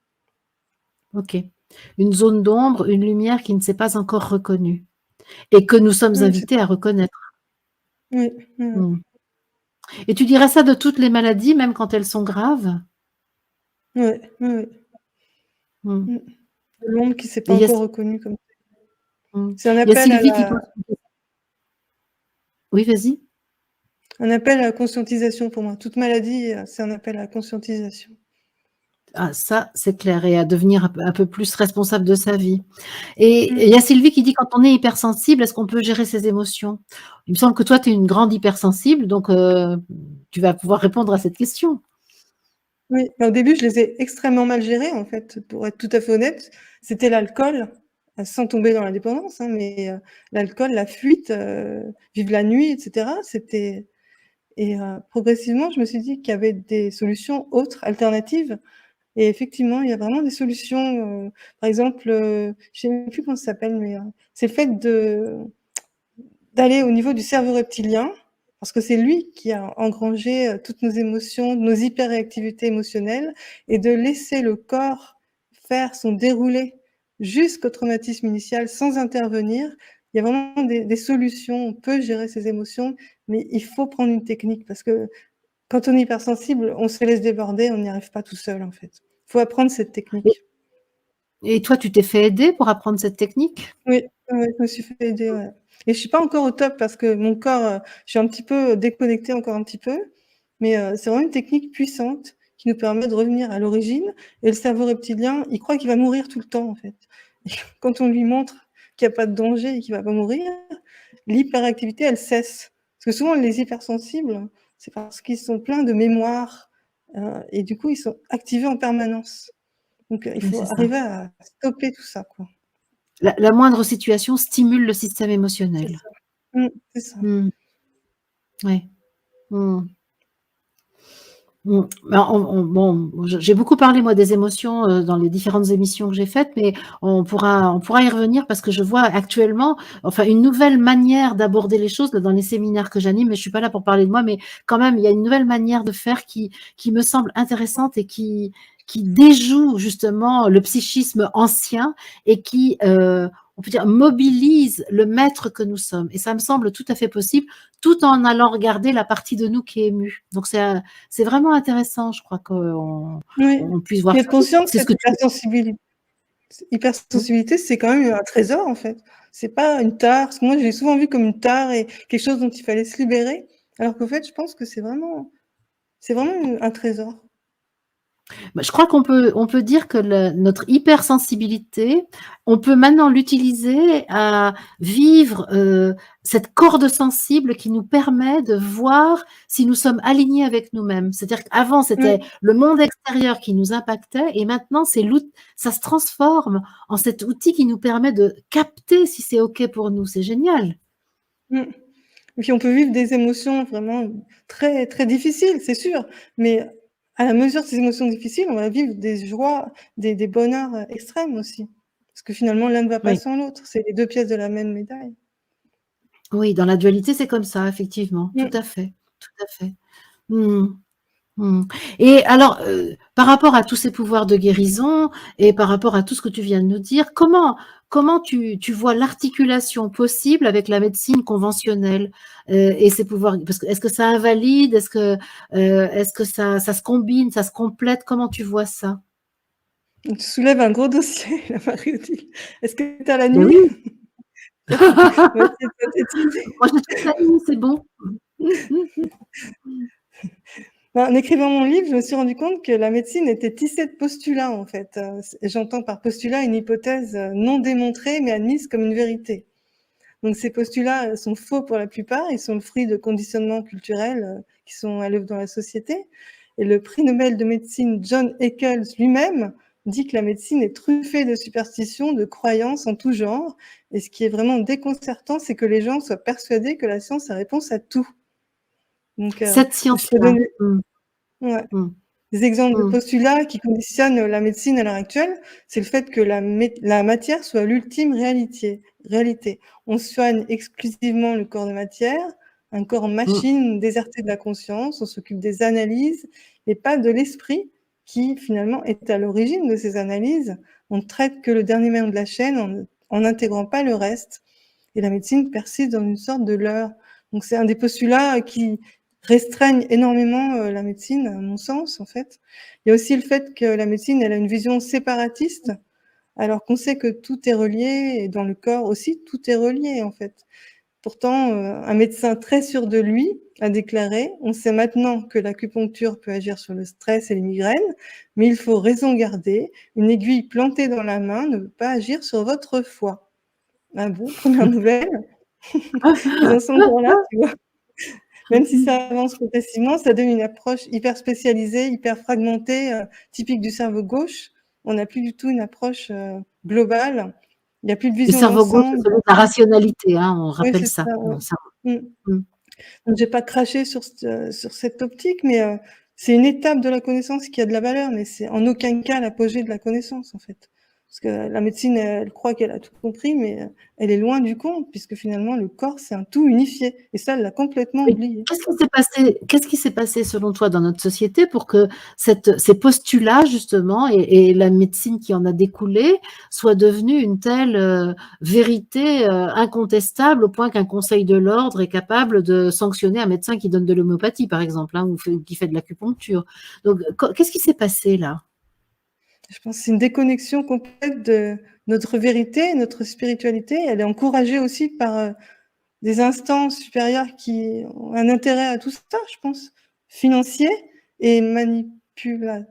ok. Une zone d'ombre, une lumière qui ne s'est pas encore reconnue et que nous sommes Oui, c'est invités à reconnaître. oui, oui, oui. Mm. Et tu dirais ça de toutes les maladies, même quand elles sont graves? Ouais, oui, oui. Mm. Mmh. De l'ombre qui ne s'est Et pas encore reconnue comme mm. c'est un Il y a appel à Sylvie qui la pose. Oui, vas-y. un appel à la conscientisation pour moi. Toute maladie, c'est un appel à la conscientisation. Ah, ça, c'est clair, et à devenir un peu plus responsable de sa vie. Et il y Mmh. a Sylvie qui dit: «Quand on est hypersensible, est-ce qu'on peut gérer ses émotions?» Il me semble que toi, tu es une grande hypersensible, donc tu vas pouvoir répondre à cette question. Oui, bah, au début, je les ai extrêmement mal gérées, en fait, pour être tout à fait honnête. C'était l'alcool, sans tomber dans la dépendance, hein, mais l'alcool, la fuite, vivre la nuit et cetera, c'était et progressivement, je me suis dit qu'il y avait des solutions autres, alternatives et effectivement, il y a vraiment des solutions, par exemple, je sais même plus comment ça s'appelle, mais c'est le fait d'aller au niveau du cerveau reptilien, parce que c'est lui qui a engrangé, toutes nos émotions, nos hyperréactivités émotionnelles et de laisser le corps faire son déroulé jusqu'au traumatisme initial sans intervenir. Il y a vraiment des solutions. On peut gérer ses émotions, mais il faut prendre une technique parce que quand on est hypersensible, on se laisse déborder, on n'y arrive pas tout seul, en fait. Il faut apprendre cette Et technique. et toi, tu t'es fait aider pour apprendre cette technique? Oui, ouais, ouais, je me suis fait aider, ouais et je suis pas encore au top parce que mon corps, je suis un petit peu déconnectée encore un petit peu, mais c'est vraiment une technique puissante qui nous permet de revenir à l'origine et le cerveau reptilien, il croit qu'il va mourir tout le temps, en fait. Et quand on lui montre qu'il y a pas de danger et qu'il va pas mourir, l'hyperactivité, elle cesse. Parce que souvent les hypersensibles, c'est parce qu'ils sont pleins de mémoire, et du coup, ils sont activés en permanence. Donc il Oui, faut c'est ça. arriver à stopper tout ça, quoi. La moindre situation stimule le système C'est émotionnel. ça. Mmh, c'est ça. Mmh. Ouais. Mmh. Mmh. Ben, bon, j'ai beaucoup parlé moi des émotions, dans les différentes émissions que j'ai faites, mais on pourra y revenir parce que je vois actuellement, enfin, une nouvelle manière d'aborder les choses dans les séminaires que j'anime, mais je suis pas là pour parler de moi, mais quand même, il y a une nouvelle manière de faire qui me semble intéressante et qui déjoue justement le psychisme ancien et qui, on peut dire, mobilise le maître que nous sommes, et ça me semble tout à fait possible, tout en allant regarder la partie de nous qui est émue. Donc c'est vraiment intéressant, je crois qu'on Oui, on puisse voir puis être ça. conscient que C'est ce cette que tu mmh, hypersensibilité, c'est quand même un trésor, en fait. C'est pas une tare, parce que moi, je l'ai souvent vu comme une tare et quelque chose dont il fallait se libérer, alors qu'en fait, je pense que c'est vraiment un trésor. bah, je crois qu'on peut dire que notre hypersensibilité, on peut maintenant l'utiliser à vivre cette corde sensible qui nous permet de voir si nous sommes alignés avec nous-mêmes. C'est-à-dire qu'avant, c'était Oui, le monde extérieur qui nous impactait, et maintenant, ça se transforme en cet outil qui nous permet de capter si c'est OK pour nous. C'est génial. mmh. Et puis on peut vivre des émotions vraiment très, très difficiles, c'est sûr, mais à la mesure de ces émotions difficiles, on va vivre des joies, des bonheurs, extrêmes aussi. Parce que finalement, l'un ne va pas Oui. sans l'autre, c'est les 2 pièces de la même médaille. Oui, dans la dualité, c'est comme ça, effectivement, tout Mmh. à fait, tout à fait. Mmh. Mmh. Et alors, par rapport à tous ces pouvoirs de guérison et par rapport à tout ce que tu viens de nous dire, comment tu vois l'articulation possible avec la médecine conventionnelle, et ces pouvoirs? Parce que est-ce que ça invalide? Est-ce que ça se combine, ça se complète? Comment tu vois ça? Tu soulèves un gros dossier là, Marie-Odile. Est-ce que tu as la Ben nuit? oui! On va essayer de synthétiser. Moi, j'ai toute la nuit, c'est bon. Ben, en écrivant mon livre, je me suis rendu compte que la médecine était tissée de postulats, en fait, j'entends par postulat une hypothèse, non démontrée, mais admise comme une vérité. Donc ces postulats, sont faux pour la plupart, ils sont le fruit de conditionnements culturels, qui sont à l'œuvre dans la société et le prix Nobel de médecine John Eccles lui-même dit que la médecine est truffée de superstitions, de croyances en tout genre et ce qui est vraiment déconcertant, c'est que les gens soient persuadés que la science a réponse à tout. Donc Cette je peux science-là. donner Mmh. ouais, Mmh. des exemples de Mmh. postulats qui conditionnent la médecine à l'heure actuelle, c'est le fait que la matière soit l'ultime réalité. On soigne exclusivement le corps de matière, un corps en Mmh. machine déserté de la conscience, on s'occupe des analyses et pas de l'esprit qui finalement est à l'origine de ces analyses. On ne traite que le dernier maillon de la chaîne en n'intégrant pas le reste et la médecine persiste dans une sorte de leurre. Donc c'est un des postulats qui restreignent énormément la médecine, à mon sens, en fait. Il y a aussi le fait que la médecine, elle a une vision séparatiste, alors qu'on sait que tout est relié et dans le corps aussi, tout est relié, en fait. Pourtant, un médecin très sûr de lui a déclaré: «On sait maintenant que l'acupuncture peut agir sur le stress et les migraines, mais il faut raison garder. Une aiguille plantée dans la main ne peut pas agir sur votre foie». Ah bon? Première nouvelle. Ils en sont encore là, tu vois? Même si ça avance progressivement, ça donne une approche hyper spécialisée, hyper fragmentée, typique du cerveau gauche. On n'a plus du tout une approche, globale. Il y a plus de Le vision cerveau gauche, c'est d'ensemble. celui de la rationalité, hein, on Oui, rappelle c'est ça. ça, ouais. Bon ça Mmh. mmh. Donc j'ai pas craché sur cette optique, mais c'est une étape de la connaissance qui a de la valeur, mais c'est en aucun cas l'apogée de la connaissance, en fait. Parce que la médecine, elle croit qu'elle a tout compris, mais elle est loin du compte puisque finalement le corps, c'est un tout unifié et ça, elle l'a complètement Mais oublié. qu'est-ce qui s'est passé selon toi dans notre société pour que ces postulats justement et la médecine qui en a découlé soient devenus une telle, vérité, incontestable au point qu'un conseil de l'ordre est capable de sanctionner un médecin qui donne de l'homéopathie par exemple, hein, ou qui fait de l'acupuncture? Donc qu'est-ce qui s'est passé là? Je pense que c'est une déconnexion complète de notre vérité, notre spiritualité. Elle est encouragée aussi par, des instances supérieures qui ont un intérêt à tout ça, je pense, financier et manipulatoire.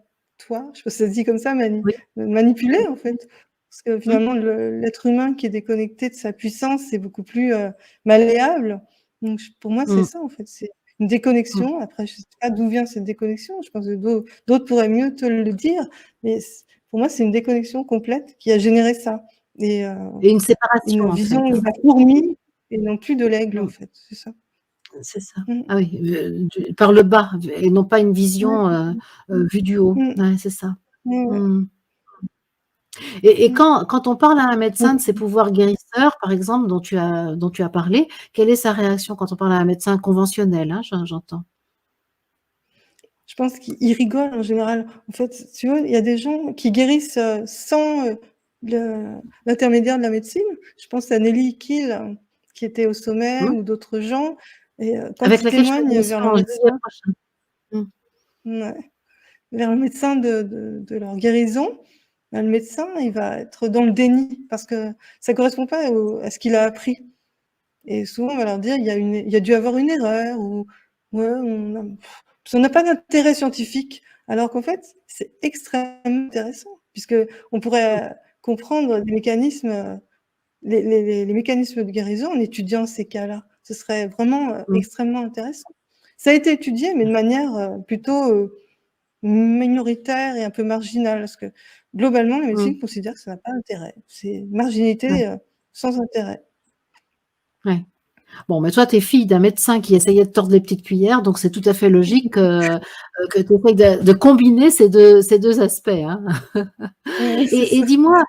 Je sais pas si ça se dit comme ça, Oui. manipuler, en fait. Parce que Mmh. finalement, l'être humain qui est déconnecté de sa puissance, c'est beaucoup plus, malléable. Donc pour moi, c'est Mmh. ça, en fait, c'est une Mmh. déconnexion. Après, je sais pas d'où vient cette déconnexion, je pense que d'autres pourraient mieux te le dire, mais pour moi, c'est une déconnexion complète qui a généré ça et Et une séparation une en vision fait, de hein? la fourmi et non plus de l'aigle, en Mmh. fait, c'est ça. C'est ça. Mmh. Ah oui, par le bas et non pas une Ouais, vision, c'est ça. vue du haut. Mmh. Ouais, c'est ça. Ouais, ouais. Mmh. Et Mmh. quand on parle à un médecin de ses Donc pouvoirs guérisseurs, par exemple, dont tu as parlé, quelle est sa réaction quand on parle à un médecin conventionnel, hein, j'entends? je pense qu'ils rigolent en général. En fait, si tu vois, il y a des gens qui guérissent, sans, le l'intermédiaire de la médecine. Je pense à Nelly Kehl, qui était au sommet Mmh? ou d'autres gens et quand Avec ils laquelle je fais une témoignent vers leur émission jeudi médecin prochain. Mmh. ouais, vers le médecin de leur guérison, bah, le médecin, il va être dans le déni parce que ça correspond pas à ce qu'il a appris. Et souvent, on va leur dire: «Il y a dû avoir une erreur» ou «Ouais, on n'a pas d'intérêt scientifique». Alors qu'en fait, c'est extrêmement intéressant puisqu'on Mmh. pourrait, comprendre des mécanismes, les mécanismes de guérison en étudiant ces cas-là. Ce serait vraiment, Mmh. extrêmement intéressant. Ça a été étudié, mais de manière, plutôt, minoritaire et un peu marginale parce que globalement, la Mmh. médecine considère que ça n'a pas d'intérêt. C'est une Ouais, marginalité, sans intérêt. ouais. Bon, mais toi, tu es fille d'un médecin qui essayait de tordre les petites cuillères, donc c'est tout à fait logique que tu essayes de combiner ces deux aspects, hein. Ouais, c'est Et ça. dis-moi,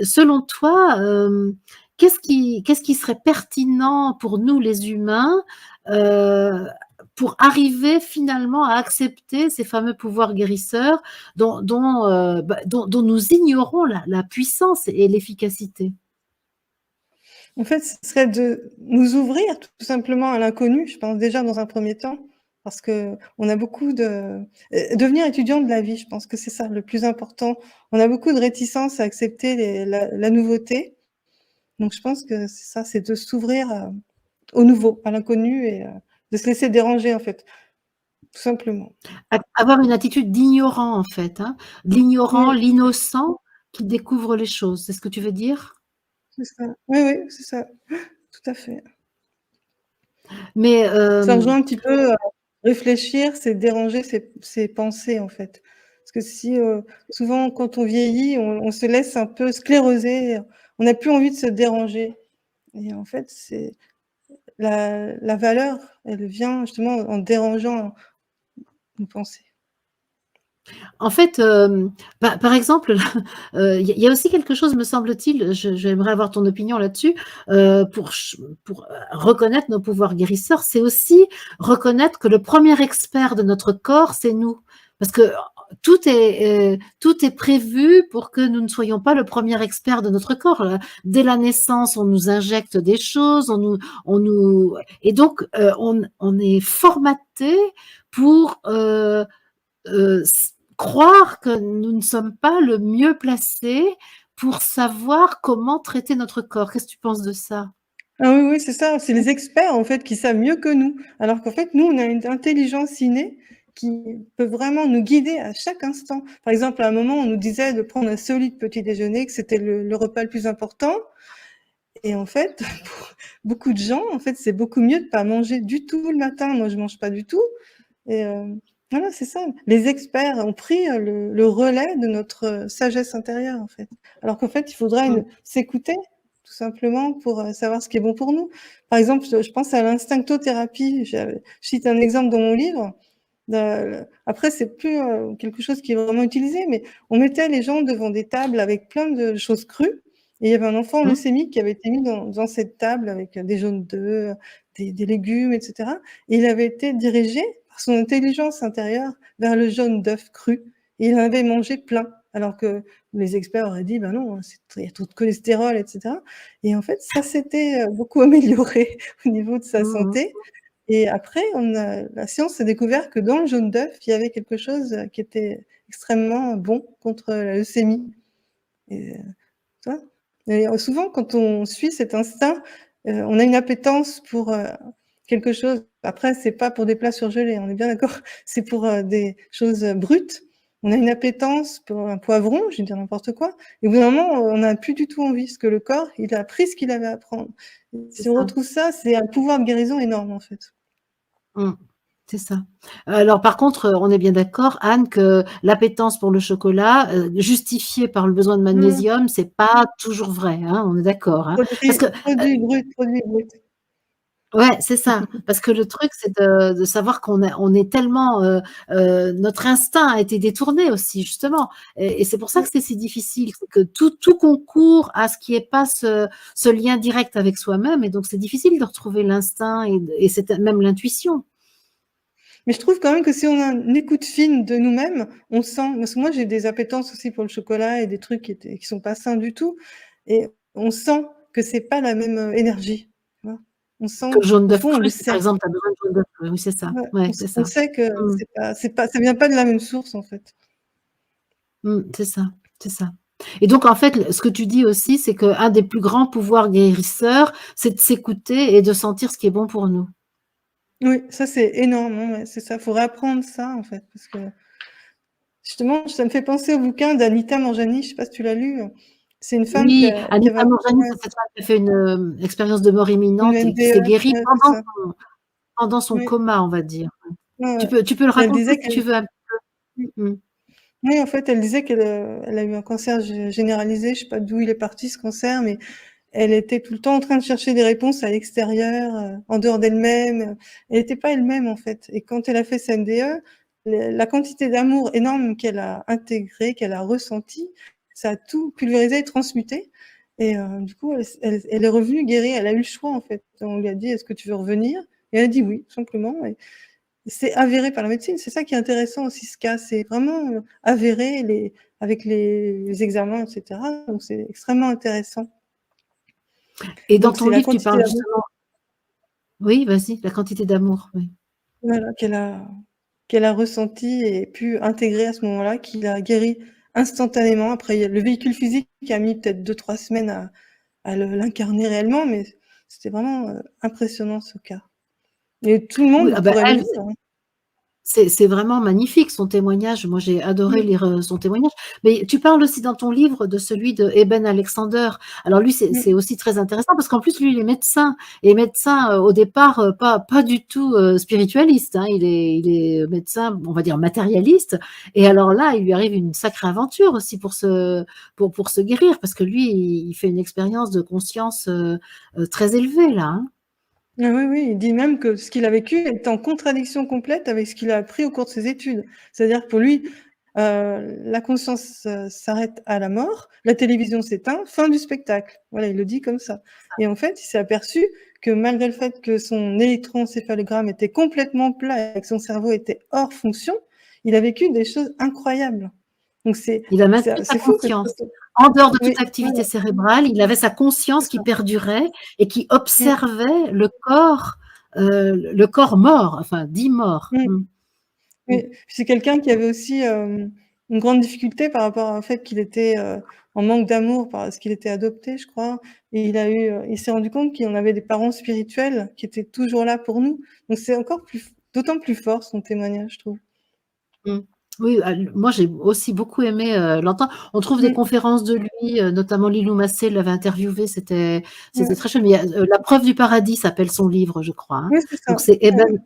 selon toi, qu'est-ce qui serait pertinent pour nous les humains, heu, pour arriver finalement à accepter ces fameux pouvoirs guérisseurs dont nous ignorons la puissance et l'efficacité? En fait, ce serait de nous ouvrir tout simplement à l'inconnu, je pense déjà dans un premier temps, parce qu'on a beaucoup de devenir étudiant de la vie, je pense que c'est ça le plus important. On a beaucoup de réticence à accepter la nouveauté, donc je pense que c'est ça, c'est de s'ouvrir, au nouveau, à l'inconnu et de se laisser déranger en fait, tout simplement. Avoir une attitude d'ignorant en fait, hein? L'ignorant, Oui, l'innocent qui découvre les choses, c'est ce que tu veux dire? c'est ça. Oui, oui, c'est ça, tout à fait. Mais, Ça rejoint un petit peu, réfléchir, c'est déranger ses pensées, en fait. Parce que si, souvent quand on vieillit, on se laisse un peu scléroser, on n'a plus envie de se déranger et en fait, c'est la valeur, elle vient justement en dérangeant nos pensées. En fait, par exemple, il y a aussi quelque chose, me semble-t-il, j'aimerais avoir ton opinion là-dessus, pour reconnaître nos pouvoirs guérisseurs, c'est aussi reconnaître que le premier expert de notre corps, c'est nous. Parce que tout est prévu pour que nous ne soyons pas le premier expert de notre corps. Dès la naissance, on nous injecte des choses, on nous et donc, on est formaté pour, croire que nous ne sommes pas le mieux placés pour savoir comment traiter notre corps. Qu'est-ce que tu penses de ça? Ah oui, oui, c'est ça, c'est les experts, en fait, qui savent mieux que nous. Alors qu'en fait, nous, on a une intelligence innée qui peut vraiment nous guider à chaque instant. Par exemple, à un moment, on nous disait de prendre un solide petit déjeuner, que c'était le repas le plus important. Et en fait, pour beaucoup de gens, en fait, c'est beaucoup mieux de pas manger du tout le matin. Moi, je mange pas du tout. Et voilà, c'est ça. Les experts ont pris le relais de notre sagesse intérieure, en fait. Alors qu'en fait, il faudrait Mmh. s'écouter, tout simplement, pour savoir ce qui est bon pour nous. Par exemple, je pense à l'instinctothérapie. Je cite un exemple dans mon livre. Après, c'est plus quelque chose qui est vraiment utilisé, mais on mettait les gens devant des tables avec plein de choses crues. Et il y avait un enfant Mmh. leucémique qui avait été mis dans cette table avec des jaunes d'œufs, des légumes, etc. Et il avait été dirigé par son intelligence intérieure vers le jaune d'œuf cru. Et il en avait mangé plein, alors que les experts auraient dit, ben non, il y a trop de cholestérol, etc. Et en fait, ça s'était beaucoup amélioré au niveau de sa Mmh mh. santé. Et après, la science a découvert que dans le jaune d'œuf, il y avait quelque chose qui était extrêmement bon contre la leucémie. Et tu vois? Et souvent, quand on suit cet instinct, on a une appétence pour quelque chose. Après, c'est pas pour des plats surgelés, on est bien d'accord. C'est pour des choses brutes. On a une appétence pour un poivron, je vais dire n'importe quoi. Et au bout d'un moment, on n'a plus du tout envie, parce que le corps, il a pris ce qu'il avait à prendre. C'est Si on ça. retrouve ça, c'est un pouvoir de guérison énorme, en fait. Mmh. C'est ça. Alors par contre, on est bien d'accord, Anne, que l'appétence pour le chocolat, justifiée par le besoin de Mmh. magnésium, c'est pas toujours vrai, hein, on est d'accord, hein? Parce que, Produit brut. ouais, c'est ça. Parce que le truc, c'est de savoir on est tellement, notre instinct a été détourné aussi justement et c'est pour ça que Mmh. c'est si difficile. C'est que tout concourt à ce qu'il y ait pas ce lien direct avec soi-même et donc c'est difficile de retrouver l'instinct et c'est même l'intuition. Mais je trouve quand même que si on a une écoute fine de nous-mêmes, on sent, parce que moi j'ai des appétences aussi pour le chocolat et des trucs qui sont pas sains du tout, et on sent que c'est pas la même énergie, tu vois? On Que sent, le jaune au d'œuf fond, on le cru, si par sait. exemple tu as besoin de jaune d'œuf cru, oui, c'est ça. Ouais, Ouais, c'est on ça. sait que Mmh. c'est pas, ça vient pas de la même source en fait. Mmh, c'est ça, c'est ça. Et donc en fait, ce que tu dis aussi, c'est qu'un des plus grands pouvoirs guérisseurs, c'est de s'écouter et de sentir ce qui est bon pour nous. Oui, ça c'est énorme, ouais, c'est ça. Faut réapprendre ça en fait, parce que justement, ça me fait penser au bouquin d'Anita Moorjani, je sais pas si tu l'as lu. C'est une femme Oui, qui avait Anita Moorjani, ouais, c'est cette femme qui a fait une, expérience de mort une imminente et qui s'est MDE, guérie ouais, c'est ça. pendant son Oui, coma, on va dire. ouais, ouais. Tu peux le Et elle raconter disait si tu qu'elle veux un mmh. mmh. Oui, en fait, elle disait qu'elle, elle a eu un cancer généralisé. Je sais pas d'où il est parti ce cancer, mais elle était tout le temps en train de chercher des réponses à l'extérieur, en dehors d'elle-même. Elle était pas elle-même, en fait. Et quand elle a fait sa NDE, la quantité d'amour énorme qu'elle a intégré, qu'elle a ressenti, ça a tout pulvérisé et transmuté. Et du coup, elle est revenue guérie. Elle a eu le choix, en fait. On lui a dit: «Est-ce que tu veux revenir?» Et elle a dit: «Oui», tout simplement. Et c'est avéré par la médecine. C'est ça qui est intéressant aussi, ce cas. C'est vraiment avéré avec les examens, etc. Donc c'est extrêmement intéressant. Et dans Donc ton c'est la livre, tu quantité parles d'amour, justement oui, vas-y, la quantité d'amour, oui. voilà, qu'elle a ressenti et pu intégrer à ce moment-là, qui l'a guérie instantanément. Après, il y a le véhicule physique qui a mis peut-être 2-3 semaines à l'incarner réellement, mais c'était vraiment impressionnant ce cas. Et tout le Oui, monde ah bah, pourrait le elle, vivre, hein. c'est vraiment magnifique son témoignage. Moi, j'ai adoré Mmh, lire, son témoignage. Mais tu parles aussi dans ton livre de celui de Eben Alexander. Alors lui, mmh, c'est aussi très intéressant parce qu'en plus, lui, il est médecin et médecin, au départ, pas du tout, spiritualiste, hein. Il est médecin, on va dire matérialiste et alors là, il lui arrive une sacrée aventure aussi pour se guérir parce que lui, il fait une expérience de conscience, très élevée là, hein. Ah oui, oui, il dit même que ce qu'il a vécu est en contradiction complète avec ce qu'il a appris au cours de ses études. C'est-à-dire que pour lui, la conscience, s'arrête à la mort, la télévision s'éteint, fin du spectacle. Voilà, il le dit comme ça. Et en fait, il s'est aperçu que malgré le fait que son électroencéphalogramme était complètement plat et que son cerveau était hors fonction, il a vécu des choses incroyables. Donc Il a maintenu sa c'est fou que conscience. En dehors de toute oui, activité voilà, cérébrale, il avait sa c'est conscience qui ça. perdurait et qui Mmh, observait le corps mort, enfin dit mort. mmh. Mmh. Mmh. Oui, c'est quelqu'un qui avait aussi, une grande difficulté par rapport au fait qu'il était, en manque d'amour parce qu'il était adopté, je crois, et il s'est rendu compte qu'on avait des parents spirituels qui étaient toujours là pour nous. Donc c'est encore plus d'autant plus fort son témoignage, je trouve. Mmh. Oui, moi j'ai aussi beaucoup aimé, l'entendre. On trouve des Mmh. conférences de lui, notamment Lilou Massé l'avait interviewé, c'était Ouais. très chouette, mais il y a, La preuve du paradis s'appelle son livre, je crois, hein. Oui, c'est Donc ça. c'est Ouais.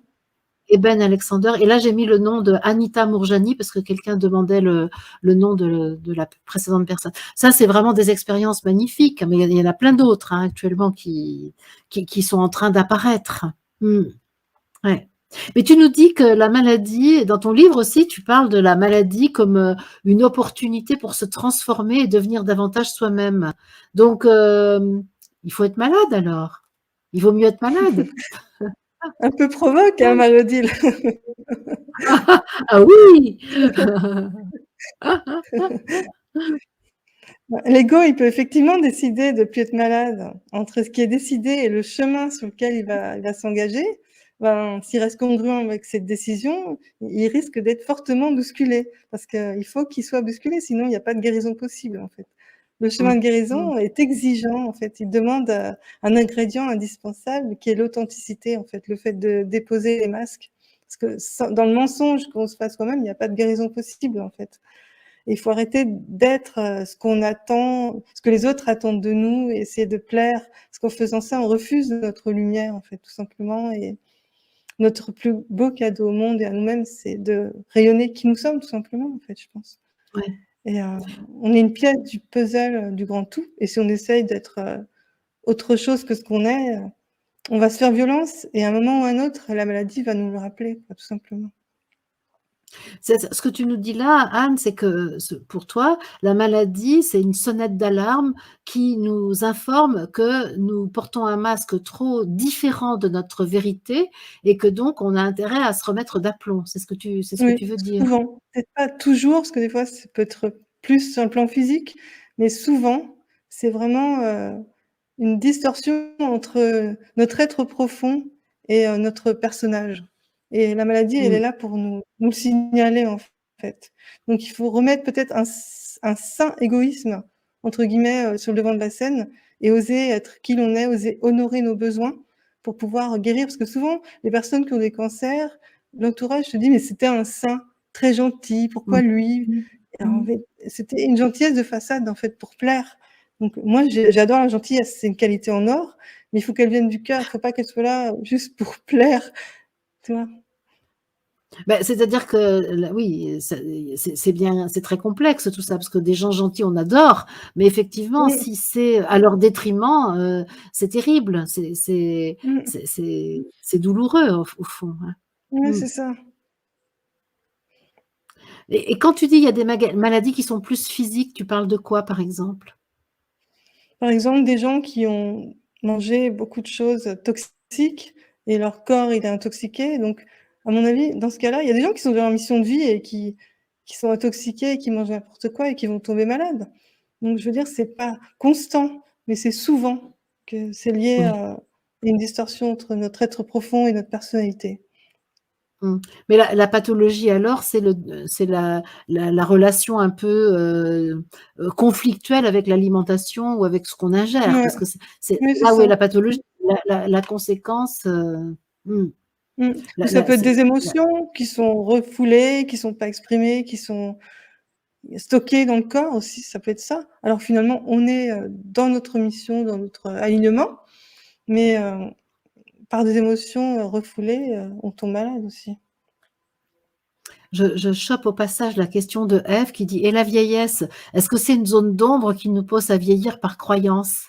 Eben Alexander, et là j'ai mis le nom de Anita Mourjani parce que quelqu'un demandait le nom de la précédente personne. Ça, c'est vraiment des expériences magnifiques, mais il y en a plein d'autres, hein, actuellement qui sont en train d'apparaître. Mmh. Ouais. Mais tu nous dis que la maladie, dans ton livre aussi, tu parles de la maladie comme une opportunité pour se transformer et devenir davantage soi-même. Donc, il faut être malade alors. Il vaut mieux être malade. Un peu provoque, hein, Marie-Odile. Ah oui. Bah, l'ego, il peut effectivement décider de plus être malade. Entre ce qui est décidé et le chemin sur lequel il va s'engager, ben, s'il reste congruent avec cette décision, il risque d'être fortement bousculé. Parce qu'il faut qu'il soit bousculé, sinon il n'y a pas de guérison possible, en fait. Le chemin Mmh. de Mmh. guérison est exigeant, en fait. Il demande, un ingrédient indispensable qui est l'authenticité, en fait, le fait de déposer les masques. Parce que sans dans le mensonge qu'on se fasse soi-même, il n'y a pas de guérison possible, en fait. Il faut arrêter d'être, ce qu'on attend, ce que les autres attendent de nous et essayer de plaire. Parce qu'en faisant ça, on refuse notre lumière, en fait, tout simplement, et notre plus beau cadeau au monde et à nous-mêmes, c'est de rayonner qui nous sommes, tout simplement, en fait, je pense. Ouais. Et on est une pièce du puzzle, du grand tout, et si on essaye d'être, autre chose que ce qu'on est, on va se faire violence et à un moment ou à un autre, la maladie va nous le rappeler, quoi, tout simplement. Ce que tu nous dis là, Anne, c'est que pour toi, la maladie, c'est une sonnette d'alarme qui nous informe que nous portons un masque trop différent de notre vérité et que donc on a intérêt à se remettre d'aplomb. C'est ce que Oui, tu veux dire? souvent. Peut-être pas toujours, parce que des fois, ça peut être plus sur le plan physique, mais souvent, c'est vraiment, une distorsion entre, notre être profond et notre personnage, et la maladie, elle est Mmh. là pour nous le signaler, en fait. Donc il faut remettre peut-être un «sain égoïsme» entre guillemets, sur le devant de la scène et oser être qui l'on est, oser honorer nos besoins pour pouvoir guérir. Parce que souvent, les personnes qui ont des cancers, l'entourage se dit: «Mais c'était un saint, très gentil, pourquoi Mmh. lui?» Mmh. Et en Mmh. fait, c'était une gentillesse de façade, en fait, pour plaire. Donc moi, j'adore la gentillesse, c'est une qualité en or, mais il faut qu'elle vienne du cœur, il faut pas qu'elle soit là juste pour plaire, tu vois? Bah, c'est-à-dire que là oui, c'est bien, c'est très complexe tout ça, parce que des gens gentils, on adore, mais effectivement, Mmh, si c'est à leur détriment, c'est terrible, mmh, c'est douloureux au fond, hein. ouais, Mmh. c'est ça. Et quand tu dis il y a des maladies qui sont plus physiques, tu parles de quoi, par exemple? Par exemple, des gens qui ont mangé beaucoup de choses toxiques et leur corps, il est intoxiqué, donc à mon avis, dans ce cas-là, il y a des gens qui sont dans leur mission de vie et qui sont intoxiqués et qui mangent n'importe quoi et qui vont tomber malades. Donc je veux dire, c'est pas constant, mais c'est souvent que c'est lié Oui. à une distorsion entre notre être profond et notre personnalité. Mmh. Mais la pathologie alors, c'est la relation un peu, conflictuelle avec l'alimentation ou avec ce qu'on ingère, Ouais, parce que c'est oui, c'est là où est ça. la pathologie, la conséquence, mmh, Mmh. Ou la ça la peut être c'est des la émotions qui sont refoulées, qui sont pas exprimées, qui sont stocké dans le corps aussi, ça peut être ça. Alors finalement, on est, dans notre mission, dans notre alignement, mais par des émotions, refoulées, on tombe malade aussi. je chope au passage la question de Ève qui dit: «Et la vieillesse, est-ce que c'est une zone d'ombre qui nous pousse à vieillir par croyance?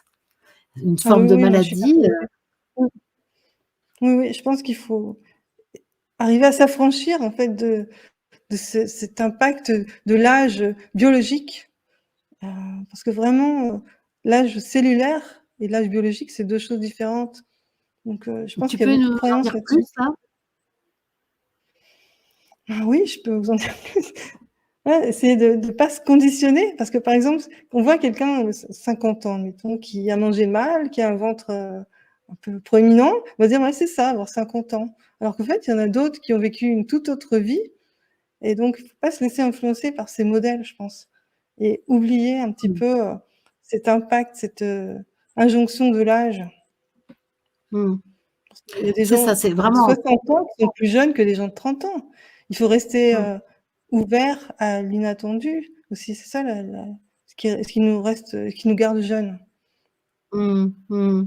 Une Ah oui, forme de oui, moi je suis maladie?» persuadée. Mmh. Oui, oui, je pense qu'il faut arriver à s'affranchir en fait de cet impact de l'âge biologique, parce que vraiment, l'âge cellulaire et l'âge biologique, c'est 2 choses différentes. Donc je pense Tu qu'il y a peux beaucoup nous de en croyances dire plus là-dessus. là? Ah oui, je peux vous en dire plus. Ouais, essayer de pas se conditionner parce que, par exemple, on voit quelqu'un, 50 ans, mettons, qui a mangé mal, qui a un ventre, un peu proéminent, on va dire: «Ouais, c'est ça, avoir 50 ans». Alors qu'en fait, il y en a d'autres qui ont vécu une toute autre vie et donc il faut pas se laisser influencer par ces modèles, je pense et oublier un petit Mmh. peu, cet impact, cette, injonction de l'âge. Mmh. Il y a des C'est gens ça, c'est de vraiment 60 ans qui sont plus jeunes que des gens de 30 ans. Il faut rester, mmh, ouvert à l'inattendu aussi, c'est ça la ce qui nous reste, ce qui nous garde jeunes. mmh, mmh.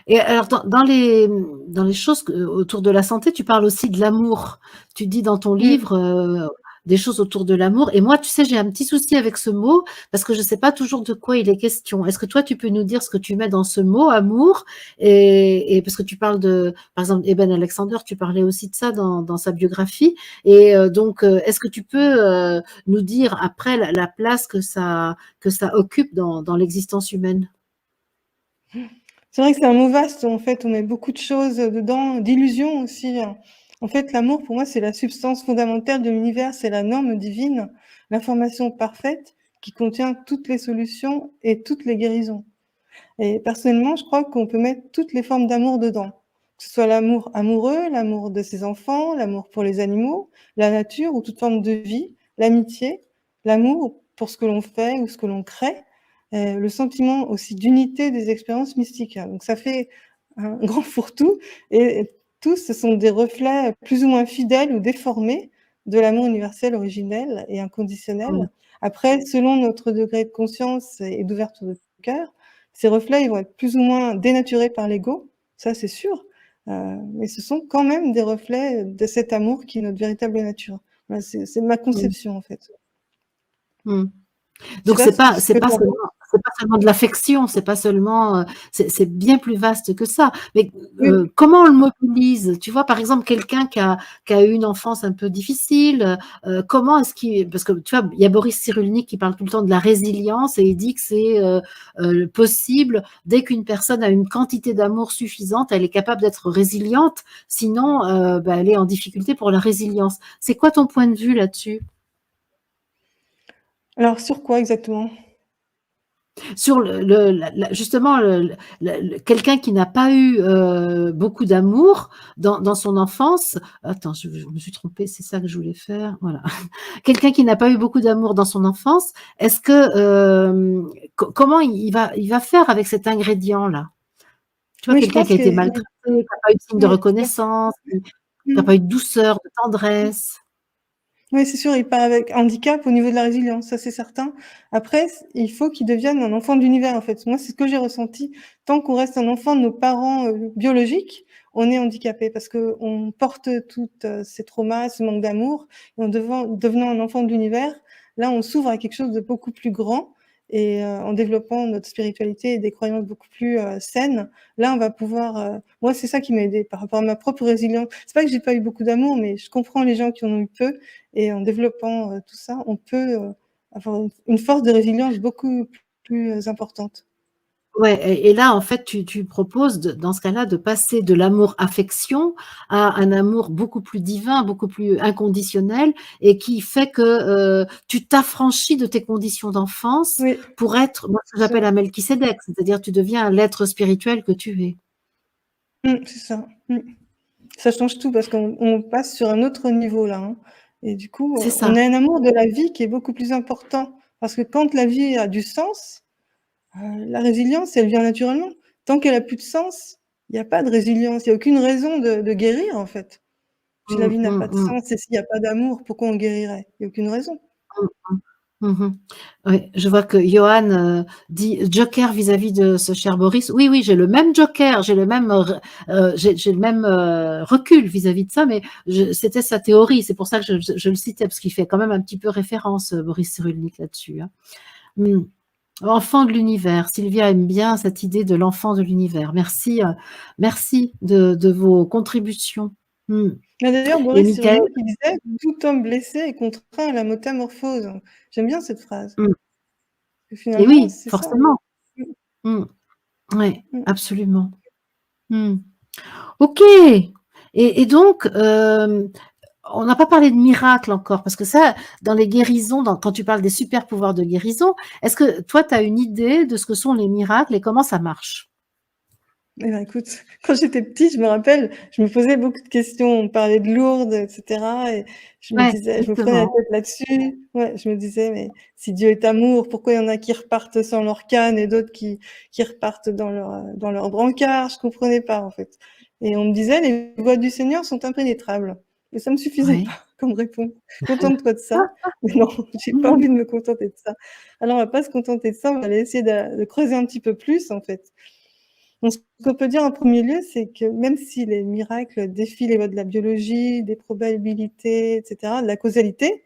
Et alors dans les choses que autour de la santé, tu parles aussi de l'amour. Tu dis dans ton Mmh. livre, des choses autour de l'amour et moi, tu sais, j'ai un petit souci avec ce mot parce que je sais pas toujours de quoi il est question. Est-ce que toi, tu peux nous dire ce que tu mets dans ce mot amour? Et parce que tu parles de par exemple, Eben Alexander, tu parlais aussi de ça dans sa biographie et donc est-ce que tu peux, nous dire après la place que ça occupe dans l'existence humaine? C'est vrai que c'est un mot vaste, en fait, on met beaucoup de choses, dedans, d'illusions aussi, hein. En fait, l'amour pour moi, c'est la substance fondamentale de l'univers, c'est la norme divine, l'information parfaite qui contient toutes les solutions et toutes les guérisons. Et personnellement, je crois qu'on peut mettre toutes les formes d'amour dedans. Que ce soit l'amour amoureux, l'amour de ses enfants, l'amour pour les animaux, la nature ou toute forme de vie, l'amitié, l'amour pour ce que l'on fait ou ce que l'on crée, le sentiment aussi d'unité des expériences mystiques. Donc ça fait un grand fourre-tout et tous, ce sont des reflets plus ou moins fidèles ou déformés de l'amour universel, originel et Mmh, inconditionnel. Après, selon notre degré de conscience et d'ouverture de cœur, ces reflets, ils vont être plus ou moins dénaturés par l'ego, ça c'est sûr, mais ce sont quand même des reflets de cet amour qui est notre véritable nature. Voilà, c'est ma mmh, conception, en fait. mmh. Je sais Donc pas ce que tu en penses? c'est pas seulement de l'affection, c'est pas seulement, c'est bien plus vaste que ça. Mais, Oui, comment on le mobilise? Tu vois, par exemple, quelqu'un qui a eu une enfance un peu difficile, comment est-ce qu'il parce que tu vois, il y a Boris Cyrulnik qui parle tout le temps de la résilience et il dit que c'est, possible dès qu'une personne a une quantité d'amour suffisante, elle est capable d'être résiliente, sinon, bah, elle est en difficulté pour la résilience. C'est quoi ton point de vue là-dessus? alors sur quoi exactement? Sur justement quelqu'un qui n'a pas eu beaucoup d'amour dans son enfance. Attends, je me suis trompée, c'est ça que je voulais faire. Voilà. Quelqu'un qui n'a pas eu beaucoup d'amour dans son enfance, est-ce que comment il va faire avec cet ingrédient-là? Tu vois, Oui, je quelqu'un qui pense a que été maltraité, qui n'a pas eu de signe de oui, tout à fait. reconnaissance, qui n'a Mmh. pas eu de douceur, de tendresse. Oui, c'est sûr, il part avec handicap au niveau de la résilience, ça c'est certain. Après, il faut qu'il devienne un enfant de l'univers, en fait. Moi, c'est ce que j'ai ressenti. Tant qu'on reste un enfant de nos parents biologiques, on est handicapé parce qu'on porte toutes ces traumas, ce manque d'amour. Et devenant un enfant de l'univers, là, on s'ouvre à quelque chose de beaucoup plus grand. Et en développant notre spiritualité et des croyances beaucoup plus saines, là, on va pouvoir. Moi, c'est ça qui m'a aidé par rapport à ma propre résilience. C'est pas que j'ai pas eu beaucoup d'amour, mais je comprends les gens qui en ont eu peu et en développant, tout ça, on peut, avoir une force de résilience beaucoup plus, importante. Ouais et là, en fait, tu proposes dans ce cas-là, de passer de l'amour-affection à un amour beaucoup plus divin, beaucoup plus inconditionnel et qui fait que, tu t'affranchis de tes conditions d'enfance Oui, pour être, moi, ce que c'est ça. j'appelle un Melchisédek, c'est-à-dire tu deviens l'être spirituel que tu es. C'est ça. Ça change tout parce qu'on passe sur un autre niveau là, hein et du coup, C'est on ça. a un amour de la vie qui est beaucoup plus important parce que quand la vie a du sens, la résilience, elle vient naturellement. Tant qu'elle a plus de sens, il y a pas de résilience, il y a aucune raison de guérir en fait. Si la Mmh, vie n'a mmh, pas de mmh. sens et s'il y a pas d'amour, pourquoi on guérirait? Il y a aucune raison. Mmh mh. Mmh. Oui, je vois que Johan, dit joker vis-à-vis de ce cher Boris. Oui, oui, j'ai le même joker, j'ai le même j'ai le même, recul vis-à-vis de ça, mais c'était sa théorie. C'est pour ça que je le citais, parce qu'il fait quand même un petit peu référence, Boris Cyrulnik là-dessus, hein. Mmh. Enfant de l'univers. Sylvia aime bien cette idée de l'enfant de l'univers. Merci, merci de vos contributions. Mmh. Mais d'ailleurs, Et Boris Michael, Cyrulnik, il disait: «Tout homme blessé est contraint à la métamorphose». J'aime bien cette phrase. mmh, Et et finalement, oui, c'est ça. forcément. Mmh, Mmh, ouais, mmh. absolument. Mmh. OK. Et donc, on n'a pas parlé de miracle encore, parce que ça, dans les guérisons, quand tu parles des super pouvoirs de guérison, est-ce que toi, tu as une idée de ce que sont les miracles et comment ça marche? Eh ben, écoute, quand j'étais petite, je me rappelle, je me posais beaucoup de questions. On parlait de Lourdes et cetera et Ouais, je me prenais la exactement. tête là-dessus. Ouais, je me disais: «Mais si Dieu est amour, pourquoi il y en a qui repartent sans leur canne et d'autres qui repartent dans leur brancard?» Je comprenais pas, en fait et on me disait: «Les voies du Seigneur sont impénétrables» et ça me suffisait Ouais. pas comme réponse. Contente-toi de ça. Mais non, j'ai pas envie de me contenter de ça. Alors on va pas se contenter de ça, on va aller essayer de creuser un petit peu plus, en fait. Donc ce qu'on peut dire en premier lieu, c'est que même si les miracles défient les lois de la biologie, des probabilités et cetera, de la causalité,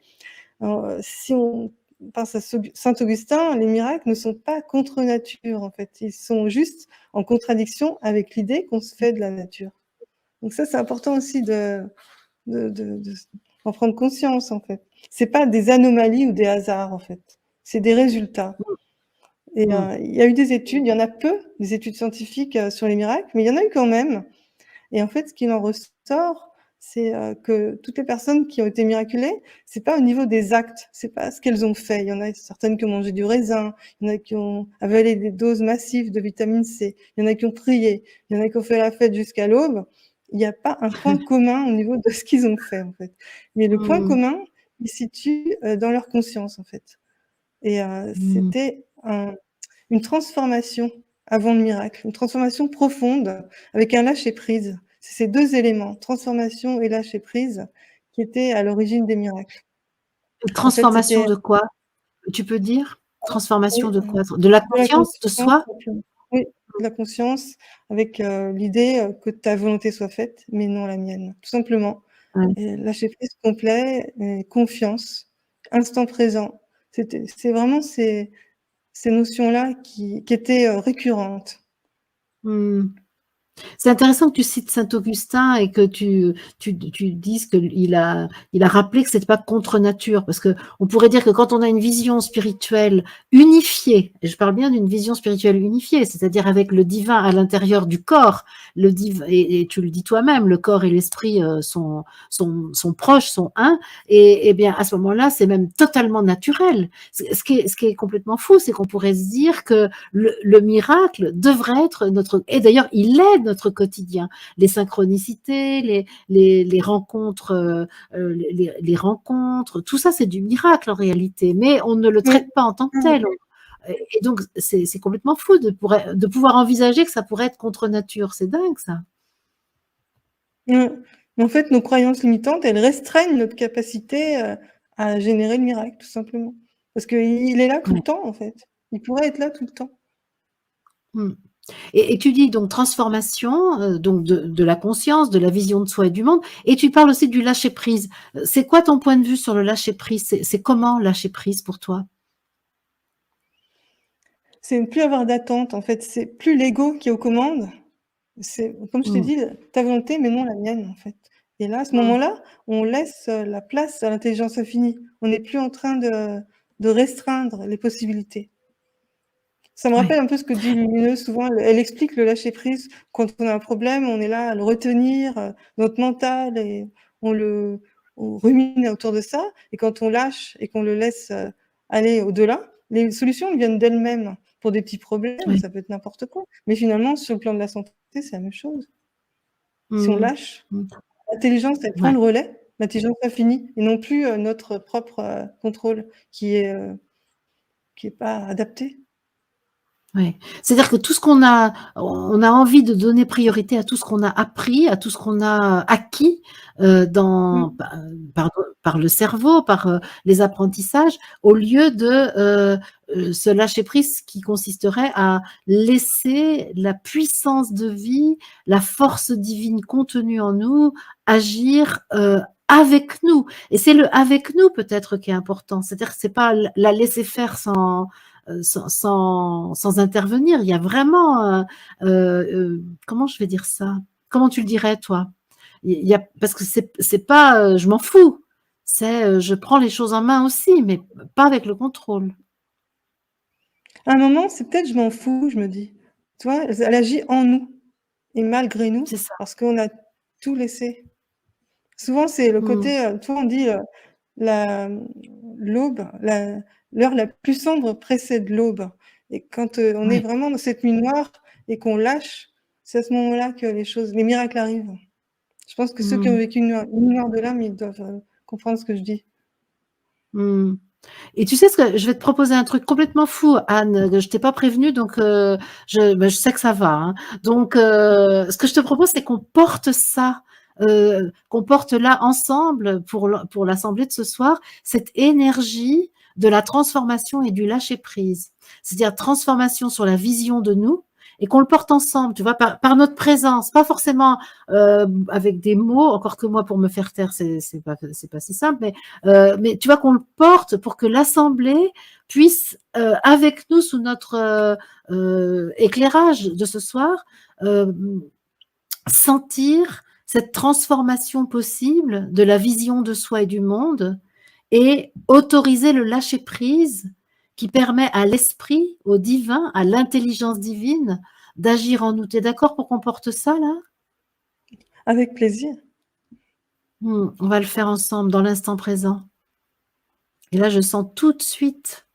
si on pense à saint Augustin, les miracles ne sont pas contre nature, en fait. Ils sont juste en contradiction avec l'idée qu'on se fait de la nature. Donc ça, c'est important aussi de en prendre conscience, en fait. C'est pas des anomalies ou des hasards, en fait. C'est des résultats. Et Mmh. il y a eu des études, il y en a peu, des études scientifiques, sur les miracles, mais il y en a eu quand même. Et en fait, ce qu'il en ressort, c'est, que toutes les personnes qui ont été miraculées, c'est pas au niveau des actes, c'est pas ce qu'elles ont fait. Il y en a certaines qui ont mangé du raisin, il y en a qui ont avalé des doses massives de vitamine C, il y en a qui ont prié, il y en a qui ont fait la fête jusqu'à l'aube. Il n'y a pas un point commun au niveau de ce qu'ils ont fait, en fait. Mais le point Mmh. commun, il se situe, dans leur conscience, en fait. Et Mmh. c'était une transformation avant le miracle, une transformation profonde avec un lâcher-prise. C'est ces 2 éléments, transformation et lâcher-prise, qui étaient à l'origine des miracles. En fait, Transformation c'était de quoi? Tu peux dire? Transformation oui, de quoi? De la de la conscience de conscience soi? simplement. Oui, de la conscience avec, l'idée, que ta volonté soit faite, mais non la mienne, tout simplement. Ouais. Et lâcher-prise complet et confiance, instant présent. C'est vraiment ces notions-là qui étaient, récurrentes. Mmh. C'est intéressant que tu cites saint Augustin et que tu dises qu'il a rappelé que c'était pas contre nature, parce qu'on pourrait dire que quand on a une vision spirituelle unifiée, et je parle bien d'une vision spirituelle unifiée, c'est-à-dire avec le divin à l'intérieur du corps, et tu le dis toi-même, le corps et l'esprit sont proches, sont un, et bien à ce moment-là, c'est même totalement naturel. Ce qui est complètement fou, c'est qu'on pourrait se dire que le miracle devrait être notre, et d'ailleurs il est notre quotidien, les synchronicités, les rencontres, les rencontres, tout ça c'est du miracle en réalité, mais on ne le Oui. traite pas en tant que Mmh. tel. Et donc c'est complètement fou de pouvoir envisager que ça pourrait être contre nature, c'est dingue ça. Mmh. Mais en fait, nos croyances limitantes, elles restreignent notre capacité, à générer le miracle, tout simplement. Parce qu'il est là tout le Ouais. temps, en fait. Il pourrait être là tout le temps. Mm. Et tu dis donc transformation, donc de la conscience, de la vision de soi et du monde, et tu parles aussi du lâcher prise. C'est quoi ton point de vue sur le lâcher prise? C'est comment lâcher prise pour toi? C'est ne plus avoir d'attente, en fait. C'est plus l'ego qui est aux commandes. C'est comme je t'ai Mmh. dit, ta volonté, mais non la mienne, en fait. Et là, à ce Mmh. moment-là, on laisse, la place à l'intelligence infinie. On n'est plus en train de restreindre les possibilités. Ça me Ouais. rappelle un peu ce que dit Lumineuse souvent, elle explique le lâcher prise. Quand on a un problème, on est là à le retenir, notre mental et on le on rumine autour de ça et quand on lâche et qu'on le laisse, aller au-delà, les solutions elles viennent d'elles-mêmes. Pour des petits problèmes, Ouais. ça peut être n'importe quoi. Mais finalement, sur le plan de la santé, c'est la même chose. Si on Mmh. lâche, Mmh. l'intelligence, elle prend Ouais. le relais, l'intelligence infinie et non plus, notre propre, contrôle qui est pas adapté. Ouais. C'est-à-dire que tout ce on a envie de donner priorité à tout ce qu'on a appris, à tout ce qu'on a acquis, Mmh. par le cerveau, par, les apprentissages, au lieu de, se lâcher prise qui consisterait à laisser la puissance de vie, la force divine contenue en nous, agir, avec nous. Et c'est le «avec nous» peut-être qui est important. C'est-à-dire que c'est pas la laisser faire sans intervenir. Il y a vraiment, comment je vais dire ça? Comment tu le dirais toi? Il y a parce que c'est pas, je m'en fous, c'est, je prends les choses en main aussi, mais pas avec le contrôle. À un moment, c'est peut-être je m'en fous, je me dis. Tu vois? Elle agit en nous et malgré nous, C'est ça. parce qu'on a tout laissé. Souvent, c'est le Mmh. côté, tu vois, on dit, la l'aube, l'heure la plus sombre précède l'aube et quand, on est Ouais. vraiment dans cette nuit noire et qu'on lâche, c'est à ce moment-là que les miracles arrivent. Je pense que ceux qui ont Mmh. vécu une nuit noire de l'âme, ils doivent, comprendre ce que je dis. Mmh. Et tu sais ce que je vais te proposer un truc complètement fou, Anne, je t'ai pas prévenue donc je sais que ça va, hein. Donc ce que je te propose, c'est qu'on porte là ensemble pour l'assemblée de ce soir, cette énergie de la transformation et du lâcher prise. C'est-à-dire transformation sur la vision de nous et qu'on le porte ensemble, tu vois? Par notre présence, pas forcément, avec des mots, encore que moi pour me faire taire, c'est pas si simple, mais tu vois qu'on le porte pour que l'assemblée puisse, avec nous sous notre éclairage de ce soir, euh, sentir cette transformation possible de la vision de soi et du monde et autoriser le lâcher prise qui permet à l'esprit, au divin, à l'intelligence divine d'agir en nous. T'es d'accord pour qu'on porte ça là? Avec plaisir. On va le faire ensemble dans l'instant présent. Et là, je sens tout de suite.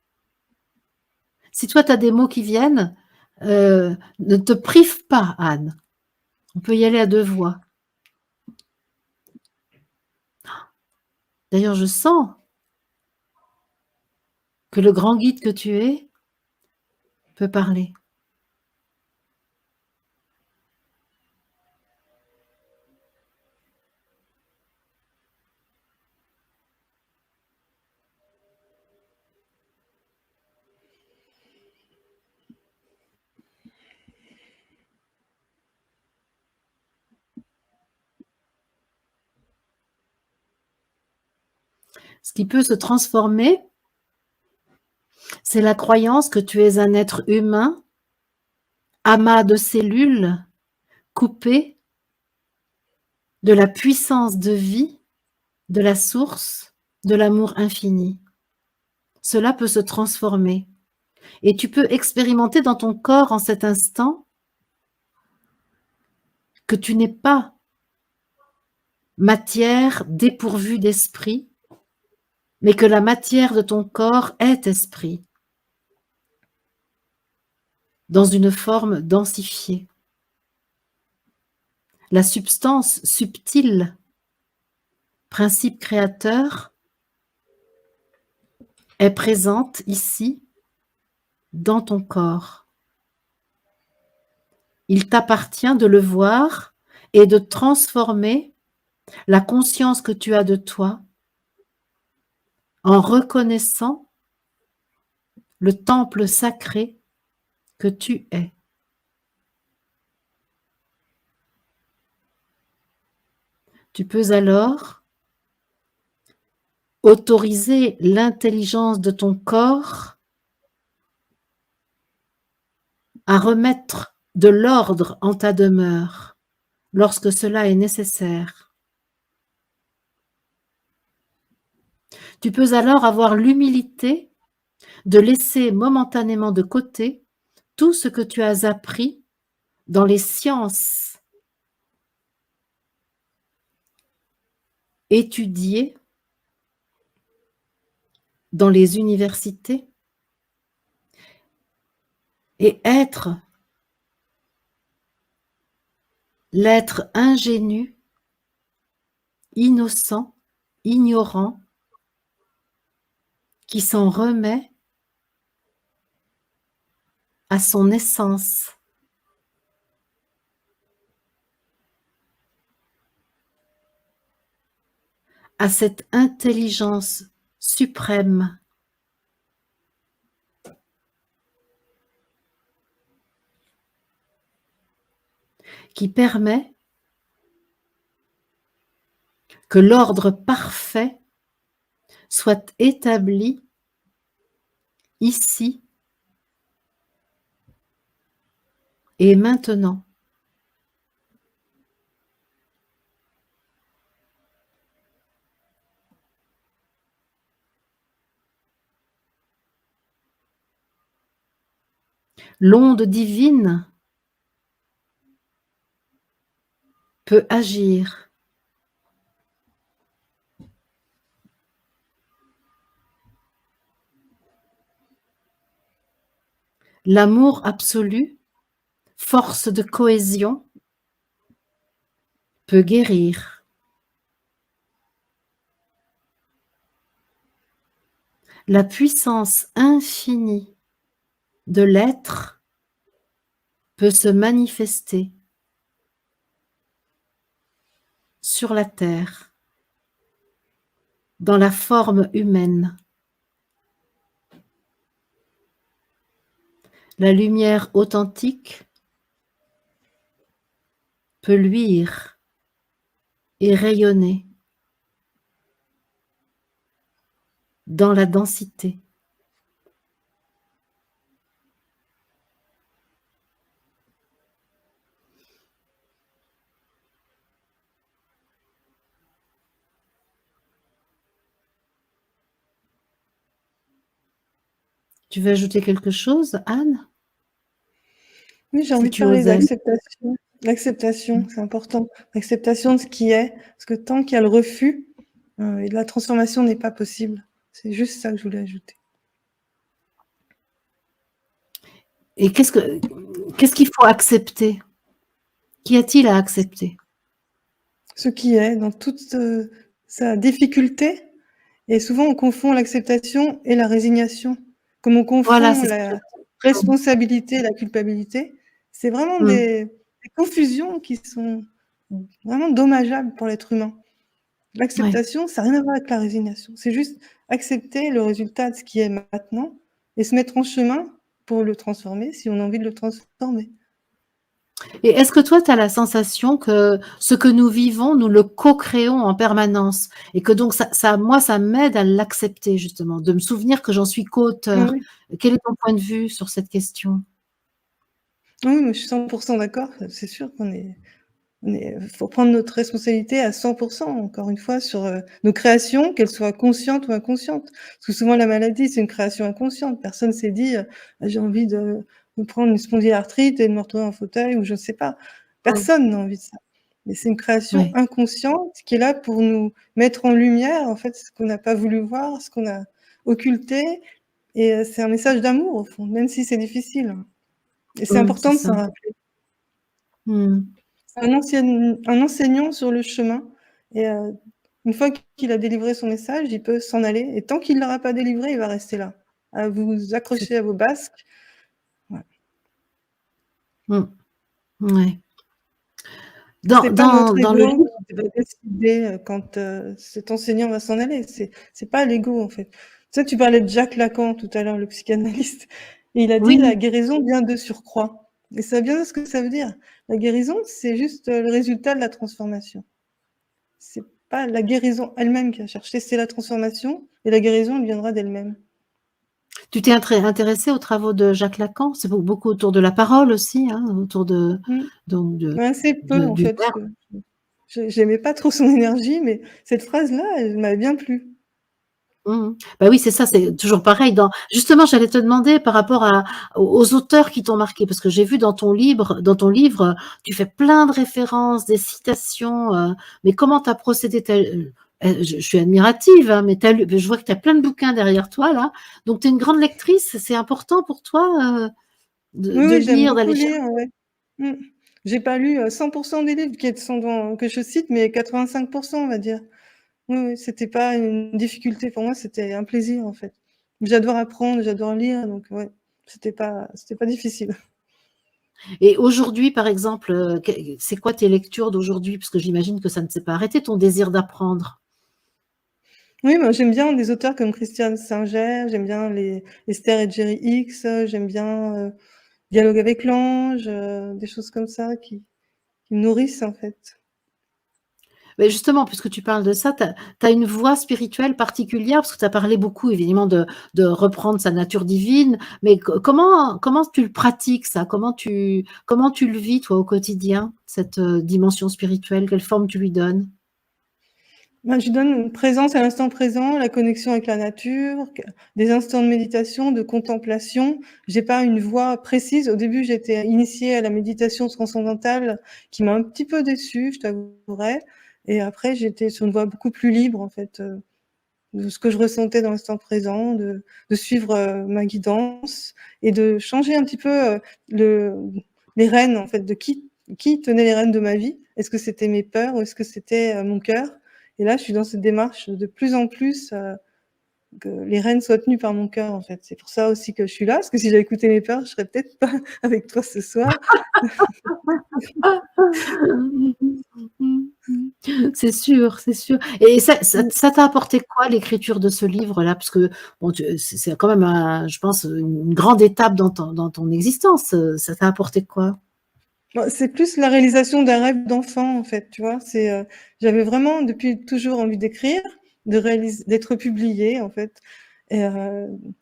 Si toi, tu as des mots qui viennent, ne te prive pas, Anne. On peut y aller à 2 voix. D'ailleurs, je sens que le grand guide que tu es peut parler. Ce qui peut se transformer, c'est la croyance que tu es un être humain, amas de cellules, coupé de la puissance de vie, de la source, de l'amour infini. Cela peut se transformer. Et tu peux expérimenter dans ton corps en cet instant que tu n'es pas matière dépourvue d'esprit, mais que la matière de ton corps est esprit, dans une forme densifiée. La substance subtile, principe créateur, est présente ici, dans ton corps. Il t'appartient de le voir et de transformer la conscience que tu as de toi en reconnaissant le temple sacré que tu es. Tu peux alors autoriser l'intelligence de ton corps à remettre de l'ordre en ta demeure lorsque cela est nécessaire. Tu peux alors avoir l'humilité de laisser momentanément de côté tout ce que tu as appris dans les sciences étudiées dans les universités et être l'être ingénu, innocent, ignorant, qui s'en remet à son essence, à cette intelligence suprême qui permet que l'ordre parfait soit établi ici et maintenant. L'onde divine peut agir. L'amour absolu, force de cohésion, peut guérir. La puissance infinie de l'être peut se manifester sur la terre, dans la forme humaine. La lumière authentique peut luire et rayonner dans la densité. Tu veux ajouter quelque chose, Anne? Oui, j'ai Si envie de tu parler osais. d'acceptation. L'acceptation, c'est important. L'acceptation de ce qui est, parce que tant qu'il y a le refus, et la transformation n'est pas possible. C'est juste ça que je voulais ajouter. Et qu'est-ce qu'il faut accepter? Qu'y a-t-il à accepter? Ce qui est, dans toute sa difficulté, et souvent on confond l'acceptation et la résignation. Comme on Voilà, confond c'est ce que la j'allais dire. responsabilité et la culpabilité, c'est vraiment Mmh. des confusions qui sont vraiment dommageables pour l'être humain. Ouais. L'acceptation, ça n'a rien à voir avec la résignation. C'est juste accepter le résultat de ce qui est maintenant et se mettre en chemin pour le transformer, si on a envie de le transformer. Et est-ce que toi, tu as la sensation que ce que nous vivons, nous le co-créons en permanence et que donc moi, ça m'aide à l'accepter justement, de me souvenir que j'en suis co-auteur. Oui, Quel est ton point de vue sur cette question? oui, mais je suis 100 % d'accord. C'est sûr faut prendre notre responsabilité à 100 encore une fois, sur, nos créations, qu'elles soient conscientes ou inconscientes. Parce que souvent la maladie, c'est une création inconsciente. Personne s'est dit, «Ah, j'ai envie de me prendre une spondylarthrite et de me retrouver en fauteuil» ou je ne sais pas. Mmh. Personne n'a envie de ça. Mais c'est une création Ouais, inconsciente qui est là pour nous mettre en lumière, en fait, ce qu'on n'a pas voulu voir, ce qu'on a occulté et c'est un message d'amour, au fond, même si c'est difficile, hein, et c'est c'est important de ça. s'en rappeler. Mmh. Un enseignant sur le chemin et une fois qu'il a délivré son message, il peut s'en aller et tant qu'il l'aura pas délivré, il va rester là, à vous C'est accrocher à vos basques. Ouais. mmh, ouais. C'est pas notre Dans le ego livre qui va décider, quand, cet enseignant va s'en aller. C'est pas l'ego, en fait. Tu sais, tu parlais de Jacques Lacan tout à l'heure, le psychanalyste, et il a dit: «La oui, guérison vient de surcroît» et ça vient de ce que ça veut dire. La guérison, c'est juste, le résultat de la transformation. C'est pas la guérison elle-même qui a cherché, c'est la transformation et la guérison, elle viendra d'elle-même. tu t'es intéressée aux travaux de Jacques Lacan? C'est beaucoup autour de la parole aussi, hein, autour de Mmh. donc Ouais, assez peu en du fait, parce verbe. que j'aimais pas trop son énergie, mais cette phrase-là, elle m'avait bien plu. Mmh mh. Bah oui, c'est ça, c'est toujours pareil justement, j'allais te demander par rapport aux auteurs qui t'ont marqué, parce que j'ai vu dans ton livre, tu fais plein de références, des citations, mais comment tu as procédé? Je suis admirative, hein, mais tu as lu je vois que tu as plein de bouquins derrière toi là, donc tu es une grande lectrice, c'est important pour toi, Oui, de oui, j'aime lire, beaucoup d'aller lire, chercher? ouais. Mmh. J'ai pas lu, 100 des livres qui sont que je cite, mais 85 on va dire. Oui, oui, c'était pas une difficulté pour moi, c'était un plaisir en fait. J'adore apprendre, j'adore lire, donc ouais, c'était pas difficile. Et aujourd'hui, par exemple, c'est quoi tes lectures d'aujourd'hui? Parce que j'imagine que ça ne s'est pas arrêté, ton désir d'apprendre? Oui, moi j'aime bien des auteurs comme Christiane Singer, j'aime bien les Esther et Jerry Hicks, j'aime bien, Dialogue avec l'ange, des choses comme ça qui me nourrissent en fait. Mais justement, puisque tu parles de ça, tu as une voix spirituelle particulière? Parce que tu as parlé beaucoup évidemment de reprendre sa nature divine, mais comment tu le pratiques ça? Comment tu le vis toi au quotidien, cette, dimension spirituelle? Quelle forme tu lui donnes? Ben, je lui donne une présence à l'instant présent, la connexion avec la nature, des instants de méditation, de contemplation. J'ai pas une voix précise. Au début, j'étais initiée à la méditation transcendantale qui m'a un petit peu déçue, je t'avouerai. Et après, j'étais sur une voie beaucoup plus libre, en fait, de ce que je ressentais dans l'instant présent, de suivre ma guidance et de changer un petit peu les rênes, en fait, de qui tenait les rênes de ma vie. Est-ce que c'était mes peurs ou est-ce que c'était mon cœur? Et là, je suis dans cette démarche de plus en plus que les rênes soient tenues par mon cœur, en fait. C'est pour ça aussi que je suis là, parce que si j'avais écouté mes peurs, je serais peut-être pas avec toi ce soir. C'est sûr, c'est sûr. Et ça t'a apporté quoi l'écriture de ce livre-là? Parce que bon, c'est quand même je pense, une grande étape dans ton existence. Ça t'a apporté quoi? C'est plus la réalisation d'un rêve d'enfant, en fait, tu vois. J'avais vraiment depuis toujours envie d'écrire, d'être publiée, en fait, et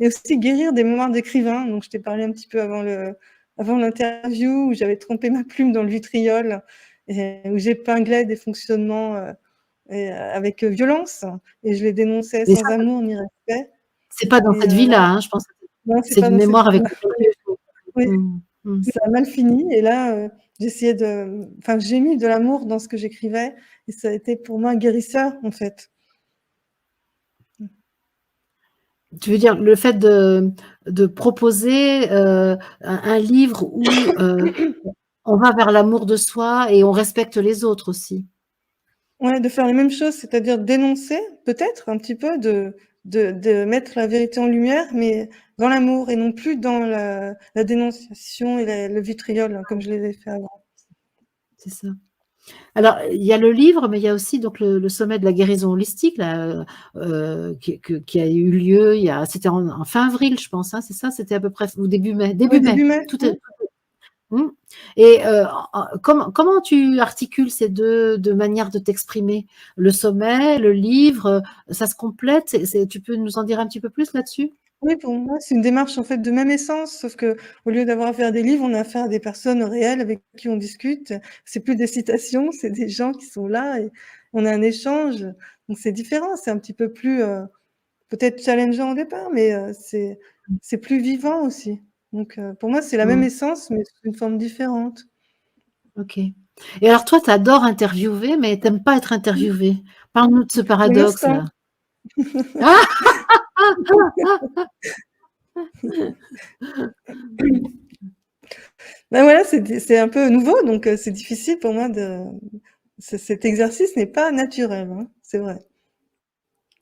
aussi guérir des mémoires d'écrivain. Donc, je t'ai parlé un petit peu avant l'interview où j'avais trempé ma plume dans le vitriol et où j'épinglais des fonctionnements avec violence et je les dénonçais Mais sans ça, amour ni respect. c'est pas dans Et cette là, vie-là, hein, je pense que non, c'est c'est pas une dans cette mémoire avec vie-là. lequel tu Oui. mmh, mmh. Ça a mal fini et là, j'ai mis de l'amour dans ce que j'écrivais et ça a été pour moi guérisseur, en fait. Tu veux dire le fait de proposer, un livre où, on va vers l'amour de soi et on respecte les autres aussi? Ouais, de faire les mêmes choses, c'est-à-dire dénoncer peut-être un petit peu, de mettre la vérité en lumière, mais dans l'amour et non plus dans la dénonciation et le vitriol, hein, comme je l'avais fait avant. C'est ça. Alors, il y a le livre, mais il y a aussi donc le sommet de la guérison holistique là, qui a eu lieu c'était en fin avril, je pense, hein, c'est ça? C'était à peu près ou début mai? Oui, Début mai. début mai. Tout est mmh et comment tu articules ces 2 manières de t'exprimer? Le sommet, le livre, ça se complète? Tu peux nous en dire un petit peu plus là-dessus? Oui, pour moi, c'est une démarche en fait de même essence, sauf que au lieu d'avoir à faire des livres, on a affaire à des personnes réelles avec qui on discute. C'est plus des citations, c'est des gens qui sont là et on a un échange. Donc c'est différent, c'est un petit peu plus peut-être challengeant au départ, mais c'est plus vivant aussi. Donc pour moi, c'est la même Mmh, essence, mais sous une forme différente. OK. Et alors toi, tu adores interviewer, mais tu aimes pas être interviewé. Parle-nous de ce Pour l'instant. paradoxe-là. Ah! Ben voilà, c'est un peu nouveau, donc c'est difficile pour moi cet exercice n'est pas naturel, hein, c'est vrai.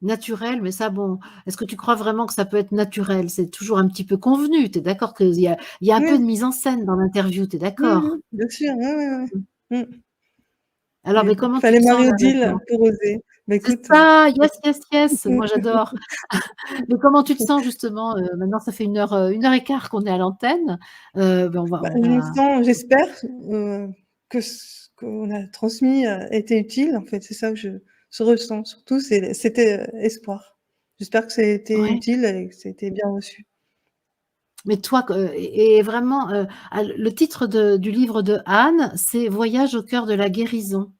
Naturel, mais ça bon, est-ce que tu crois vraiment que ça peut être naturel? C'est toujours un petit peu convenu. Tu es d'accord qu'il y a un peu de Oui, mise en scène dans l'interview, tu es mmh d'accord? mh, bien sûr, ouais, ouais, ouais. Mmh. Mmh. Alors, Mais mais bon, comment tu fallait te sens là Marie-Odile maintenant? pour oser. Bah C'est écoute, ça, yes, yes, yes, moi j'adore. Mais comment tu te sens justement, maintenant ça fait 1 heure et quart qu'on est à l'antenne, ben bah, on je me va sens j'espère, que ce qu'on a transmis a été utile, en fait, c'est ça que je ressens surtout, c'était espoir. J'espère que ça a été ouais, utile et que ça a été bien reçu. mais toi et vraiment, le titre du livre de Anne, c'est «Voyage au cœur de la guérison».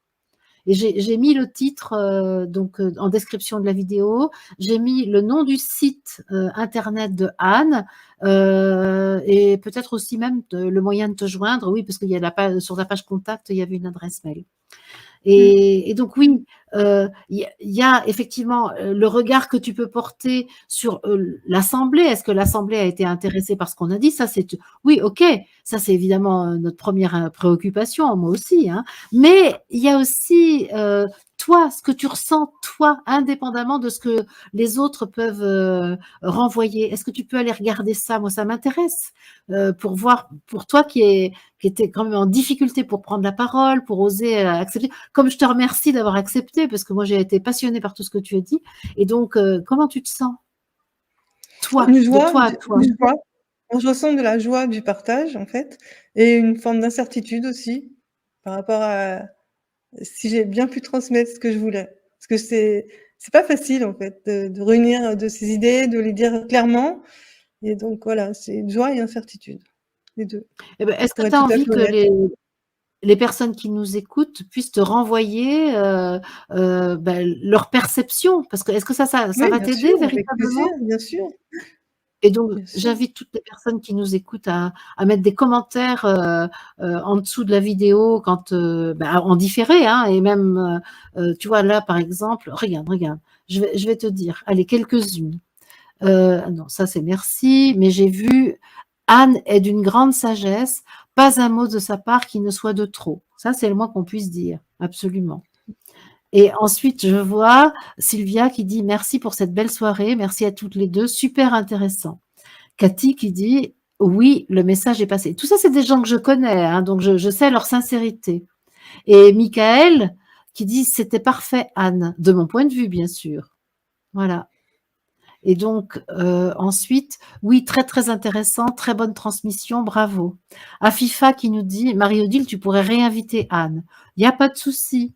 Et j'ai mis le titre, donc en description de la vidéo. J'ai mis le nom du site, internet de Anne, et peut-être aussi même le moyen de te joindre. Oui, parce qu'il y a la page sur ta page contact, il y avait une adresse mail. Mmh. Et donc oui, il y a effectivement, le regard que tu peux porter sur, l'assemblée. Est-ce que l'assemblée a été intéressée par ce qu'on a dit? Ça, c'est oui, OK, ça, c'est évidemment, notre première re préoccupation, moi aussi, hein. Mais il y a aussi, toi, ce que tu ressens, toi, indépendamment de ce que les autres peuvent, renvoyer. Est-ce que tu peux aller regarder ça? Moi, ça m'intéresse, pour voir pour toi qui était quand même en difficulté pour prendre la parole, pour oser, accepter. Comme je te remercie d'avoir accepté, parce que moi j'ai été passionnée par tout ce que tu as dit. Et donc, comment tu te sens? Toi, Une de joie, toi à toi. une joie. Je ressens de la joie du partage, en fait, et une forme d'incertitude aussi par rapport à si j'ai bien pu transmettre ce que je voulais. Parce que c'est pas facile, en fait, de réunir de ces idées, de les dire clairement. Et donc voilà, c'est joie et incertitude, les 2, Eh ben, est-ce que pour tu être as tout à envie fait que honnête. les personnes qui nous écoutent puissent te renvoyer leur perception? Parce que est-ce que ça Oui, va bien t'aider sûr, avec plaisir, véritablement? bien sûr, Et donc, bien sûr. j'invite toutes les personnes qui nous écoutent à mettre des commentaires en dessous de la vidéo quand, en différé, hein, et même, tu vois, là, par exemple, regarde, je vais te dire, allez, quelques-unes. Non, ça c'est merci, mais j'ai vu Anne est d'une grande sagesse, pas un mot de sa part qui ne soit de trop. Ça, c'est le moins qu'on puisse dire, absolument. Et ensuite, je vois Sylvia qui dit merci pour cette belle soirée, merci à toutes les deux, super intéressant. Cathy qui dit oui, le message est passé. Tout ça, c'est des gens que je connais, hein, donc je sais leur sincérité. Et Michael qui dit c'était parfait, Anne, de mon point de vue, bien sûr. Voilà. Et donc, ensuite, oui, très, très intéressant, très bonne transmission, bravo. Afifa qui nous dit, Marie-Odile, tu pourrais réinviter Anne. Il n'y a pas de souci.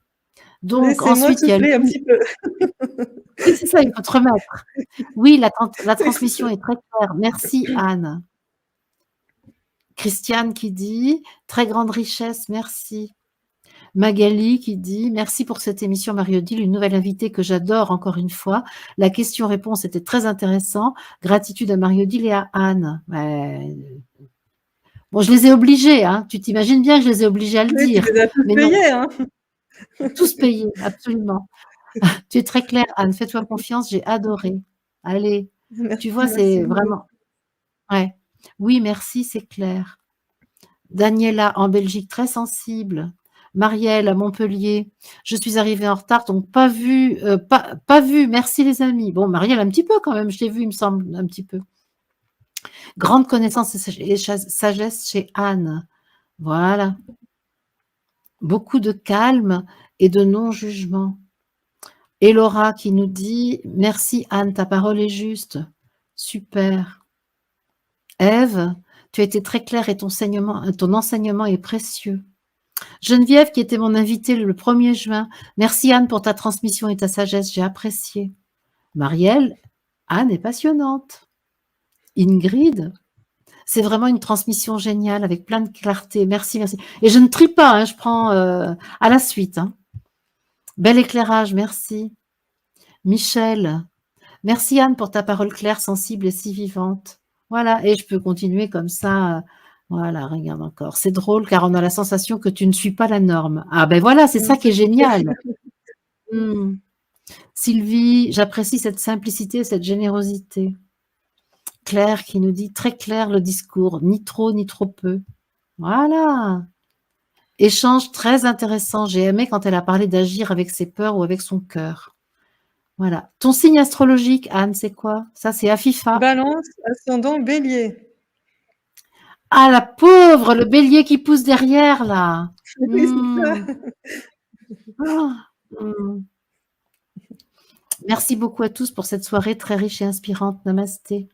Donc, Laissez-moi ensuite, il y a souffler un Louis. petit peu. Oui, c'est ça, il faut te remettre. Oui, la transmission est très claire. Merci, Anne. Christiane qui dit, très grande richesse, merci. Magali qui dit merci pour cette émission Marie-Odile, une nouvelle invitée que j'adore encore une fois. La question-réponse était très intéressant. Gratitude à Marie-Odile et à Anne. Ouais. Bon, je les ai obligés, hein. Tu t'imagines bien que je les ai obligés à le Oui, tu dire. les as tous Mais non, payés, hein. tous payés, absolument. Tu es très claire, Anne. Fais-toi confiance, j'ai adoré. Allez, tu Merci, vois, merci c'est beaucoup. vraiment. Ouais. Oui, merci, c'est clair. Daniela en Belgique, très sensible. Marielle à Montpellier, je suis arrivée en retard, donc pas vu, pas vu. Merci les amis. Bon, Marielle, un petit peu quand même, je t'ai vu, il me semble, un petit peu. Grande connaissance et sagesse chez Anne. Voilà. Beaucoup de calme et de non-jugement. Et Laura qui nous dit merci Anne, ta parole est juste. Super. Ève, tu as été très claire et ton enseignement est précieux. Geneviève, qui était mon invitée le 1er juin. Merci Anne pour ta transmission et ta sagesse, j'ai apprécié. Marielle, Anne est passionnante. Ingrid, c'est vraiment une transmission géniale avec plein de clarté. Merci, merci. Et je ne trie pas, hein, je prends à la suite. Hein. Bel éclairage, merci. Michel, merci Anne pour ta parole claire, sensible et si vivante. Voilà, et je peux continuer comme ça. Voilà, regarde encore. C'est drôle car on a la sensation que tu ne suis pas la norme. Ah ben voilà, c'est ça qui est génial. Mmh. Sylvie, j'apprécie cette simplicité, cette générosité. Claire qui nous dit très clair le discours, ni trop ni trop peu. Voilà. Échange très intéressant. J'ai aimé quand elle a parlé d'agir avec ses peurs ou avec son cœur. Voilà. Ton signe astrologique, Anne, c'est quoi? Ça, c'est Afifa. Balance, ascendant Bélier. Ah, la pauvre, le bélier qui pousse derrière, là. Oui, c'est ça. Mmh. Ah. Mmh. Merci beaucoup à tous pour cette soirée très riche et inspirante. Namasté.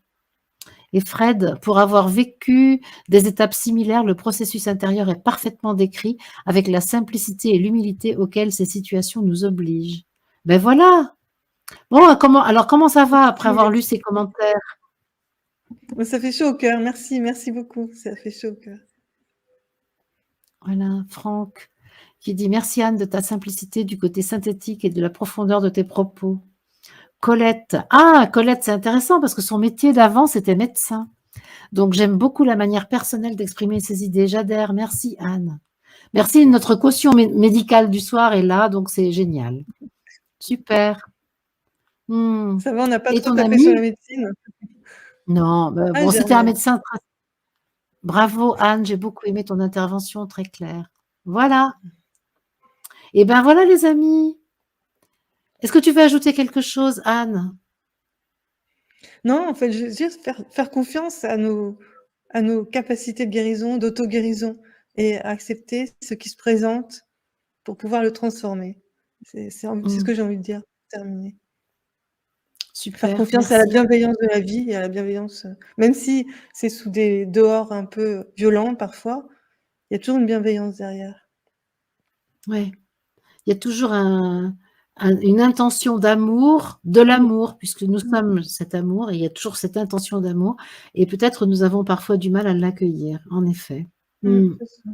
Et Fred, pour avoir vécu des étapes similaires, le processus intérieur est parfaitement décrit avec la simplicité et l'humilité auxquelles ces situations nous obligent. Ben voilà. Bon, alors comment ça va après Merci, avoir lu merci. ces commentaires? Ça fait chaud au cœur. Merci, merci beaucoup. Ça fait chaud au cœur. Voilà, Franck qui dit merci Anne de ta simplicité, du côté synthétique et de la profondeur de tes propos. Colette, ah Colette, c'est intéressant parce que son métier d'avant c'était médecin. Donc j'aime beaucoup la manière personnelle d'exprimer ses idées. J'adhère. Merci Anne. Merci, notre caution médicale du soir est là, donc c'est génial. Super. Mmh. Ça va, on n'a pas Et trop ton tapé sur la ami? médecine? Non, Ah, bon, c'était un Germaine. médecin très bravo Anne, j'ai beaucoup aimé ton intervention très claire. Voilà. Et ben voilà les amis. Est-ce que tu veux ajouter quelque chose, Anne? Non, en fait, juste faire confiance à nos capacités de guérison, d'auto-guérison et accepter ce qui se présente pour pouvoir le transformer. C'est ce Mmh. que j'ai envie de dire, pour terminer. Faire Super, confiance à la merci. bienveillance de la vie et à la bienveillance, même si c'est sous des dehors un peu violents parfois, il y a toujours une bienveillance derrière. Ouais. Il y a toujours une intention d'amour, de Mmh. l'amour, puisque nous sommes cet amour et il y a toujours cette intention d'amour et peut-être nous avons parfois du mal à l'accueillir, en effet. Mmh. C'est ça.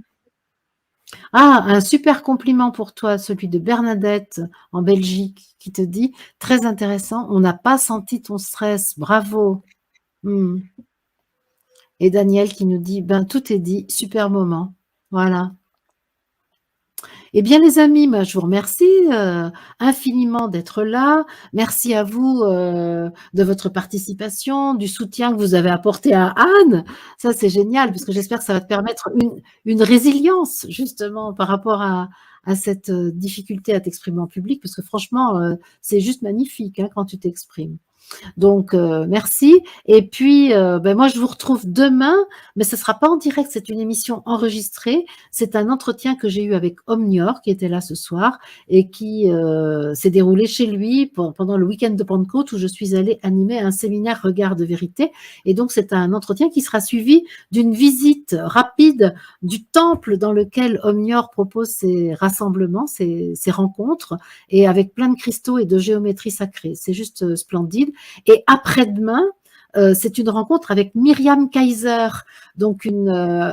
Ah, un super compliment pour toi, celui de Bernadette en Belgique qui te dit: «Très intéressant, on n'a pas senti ton stress, bravo». Mmh. Et Daniel qui nous dit: «Ben, tout est dit, super moment». Voilà. Eh bien les amis, moi je vous remercie, infiniment d'être là. Merci à vous, de votre participation, du soutien que vous avez apporté à Anne. Ça c'est génial parce que j'espère que ça va te permettre une résilience justement par rapport à cette, difficulté à t'exprimer en public parce que franchement, c'est juste magnifique, hein, quand tu t'exprimes. Donc merci et puis, moi je vous retrouve demain, mais ce sera pas en direct, c'est une émission enregistrée. C'est un entretien que j'ai eu avec Omnior qui était là ce soir et qui, s'est déroulé chez lui pendant le week-end de Pentecôte où je suis allée animer un séminaire Regard de vérité et donc c'est un entretien qui sera suivi d'une visite rapide du temple dans lequel Omnior propose ses rassemblements, ses rencontres et avec plein de cristaux et de géométrie sacrée. C'est juste, splendide et après-demain, c'est une rencontre avec Myriam Kaiser, donc une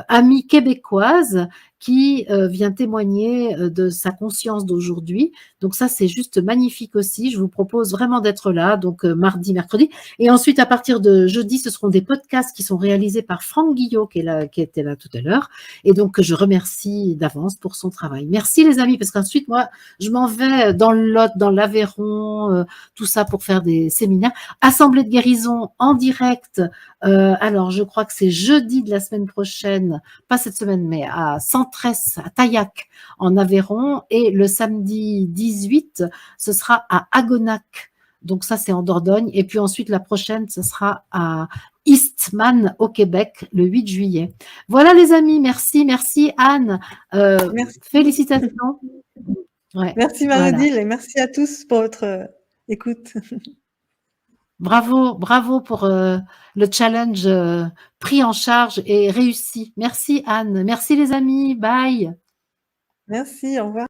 amie québécoise qui vient témoigner de sa conscience d'aujourd'hui. Donc ça, c'est juste magnifique aussi. Je vous propose vraiment d'être là, donc mardi, mercredi. Et ensuite, à partir de jeudi, ce seront des podcasts qui sont réalisés par Franck Guillot, qui était là tout à l'heure. Et donc, je remercie d'avance pour son travail. Merci les amis, parce qu'ensuite, moi, je m'en vais dans le Lot, dans l'Aveyron, tout ça pour faire des séminaires. Assemblée de guérison en direct. Alors, je crois que c'est jeudi de la semaine prochaine, pas cette semaine, mais à Centresse, à Taillac, en Aveyron. Et le samedi 18, ce sera à Agonac. Donc ça, c'est en Dordogne. Et puis ensuite, la prochaine, ce sera à Eastman, au Québec, le 8 juillet. Voilà les amis, merci, merci Anne. Merci. Félicitations. Ouais, Merci voilà. Marie-Odile et merci à tous pour votre écoute. Bravo, bravo pour le challenge pris en charge et réussi. Merci Anne. Merci les amis. Bye. Merci, au revoir.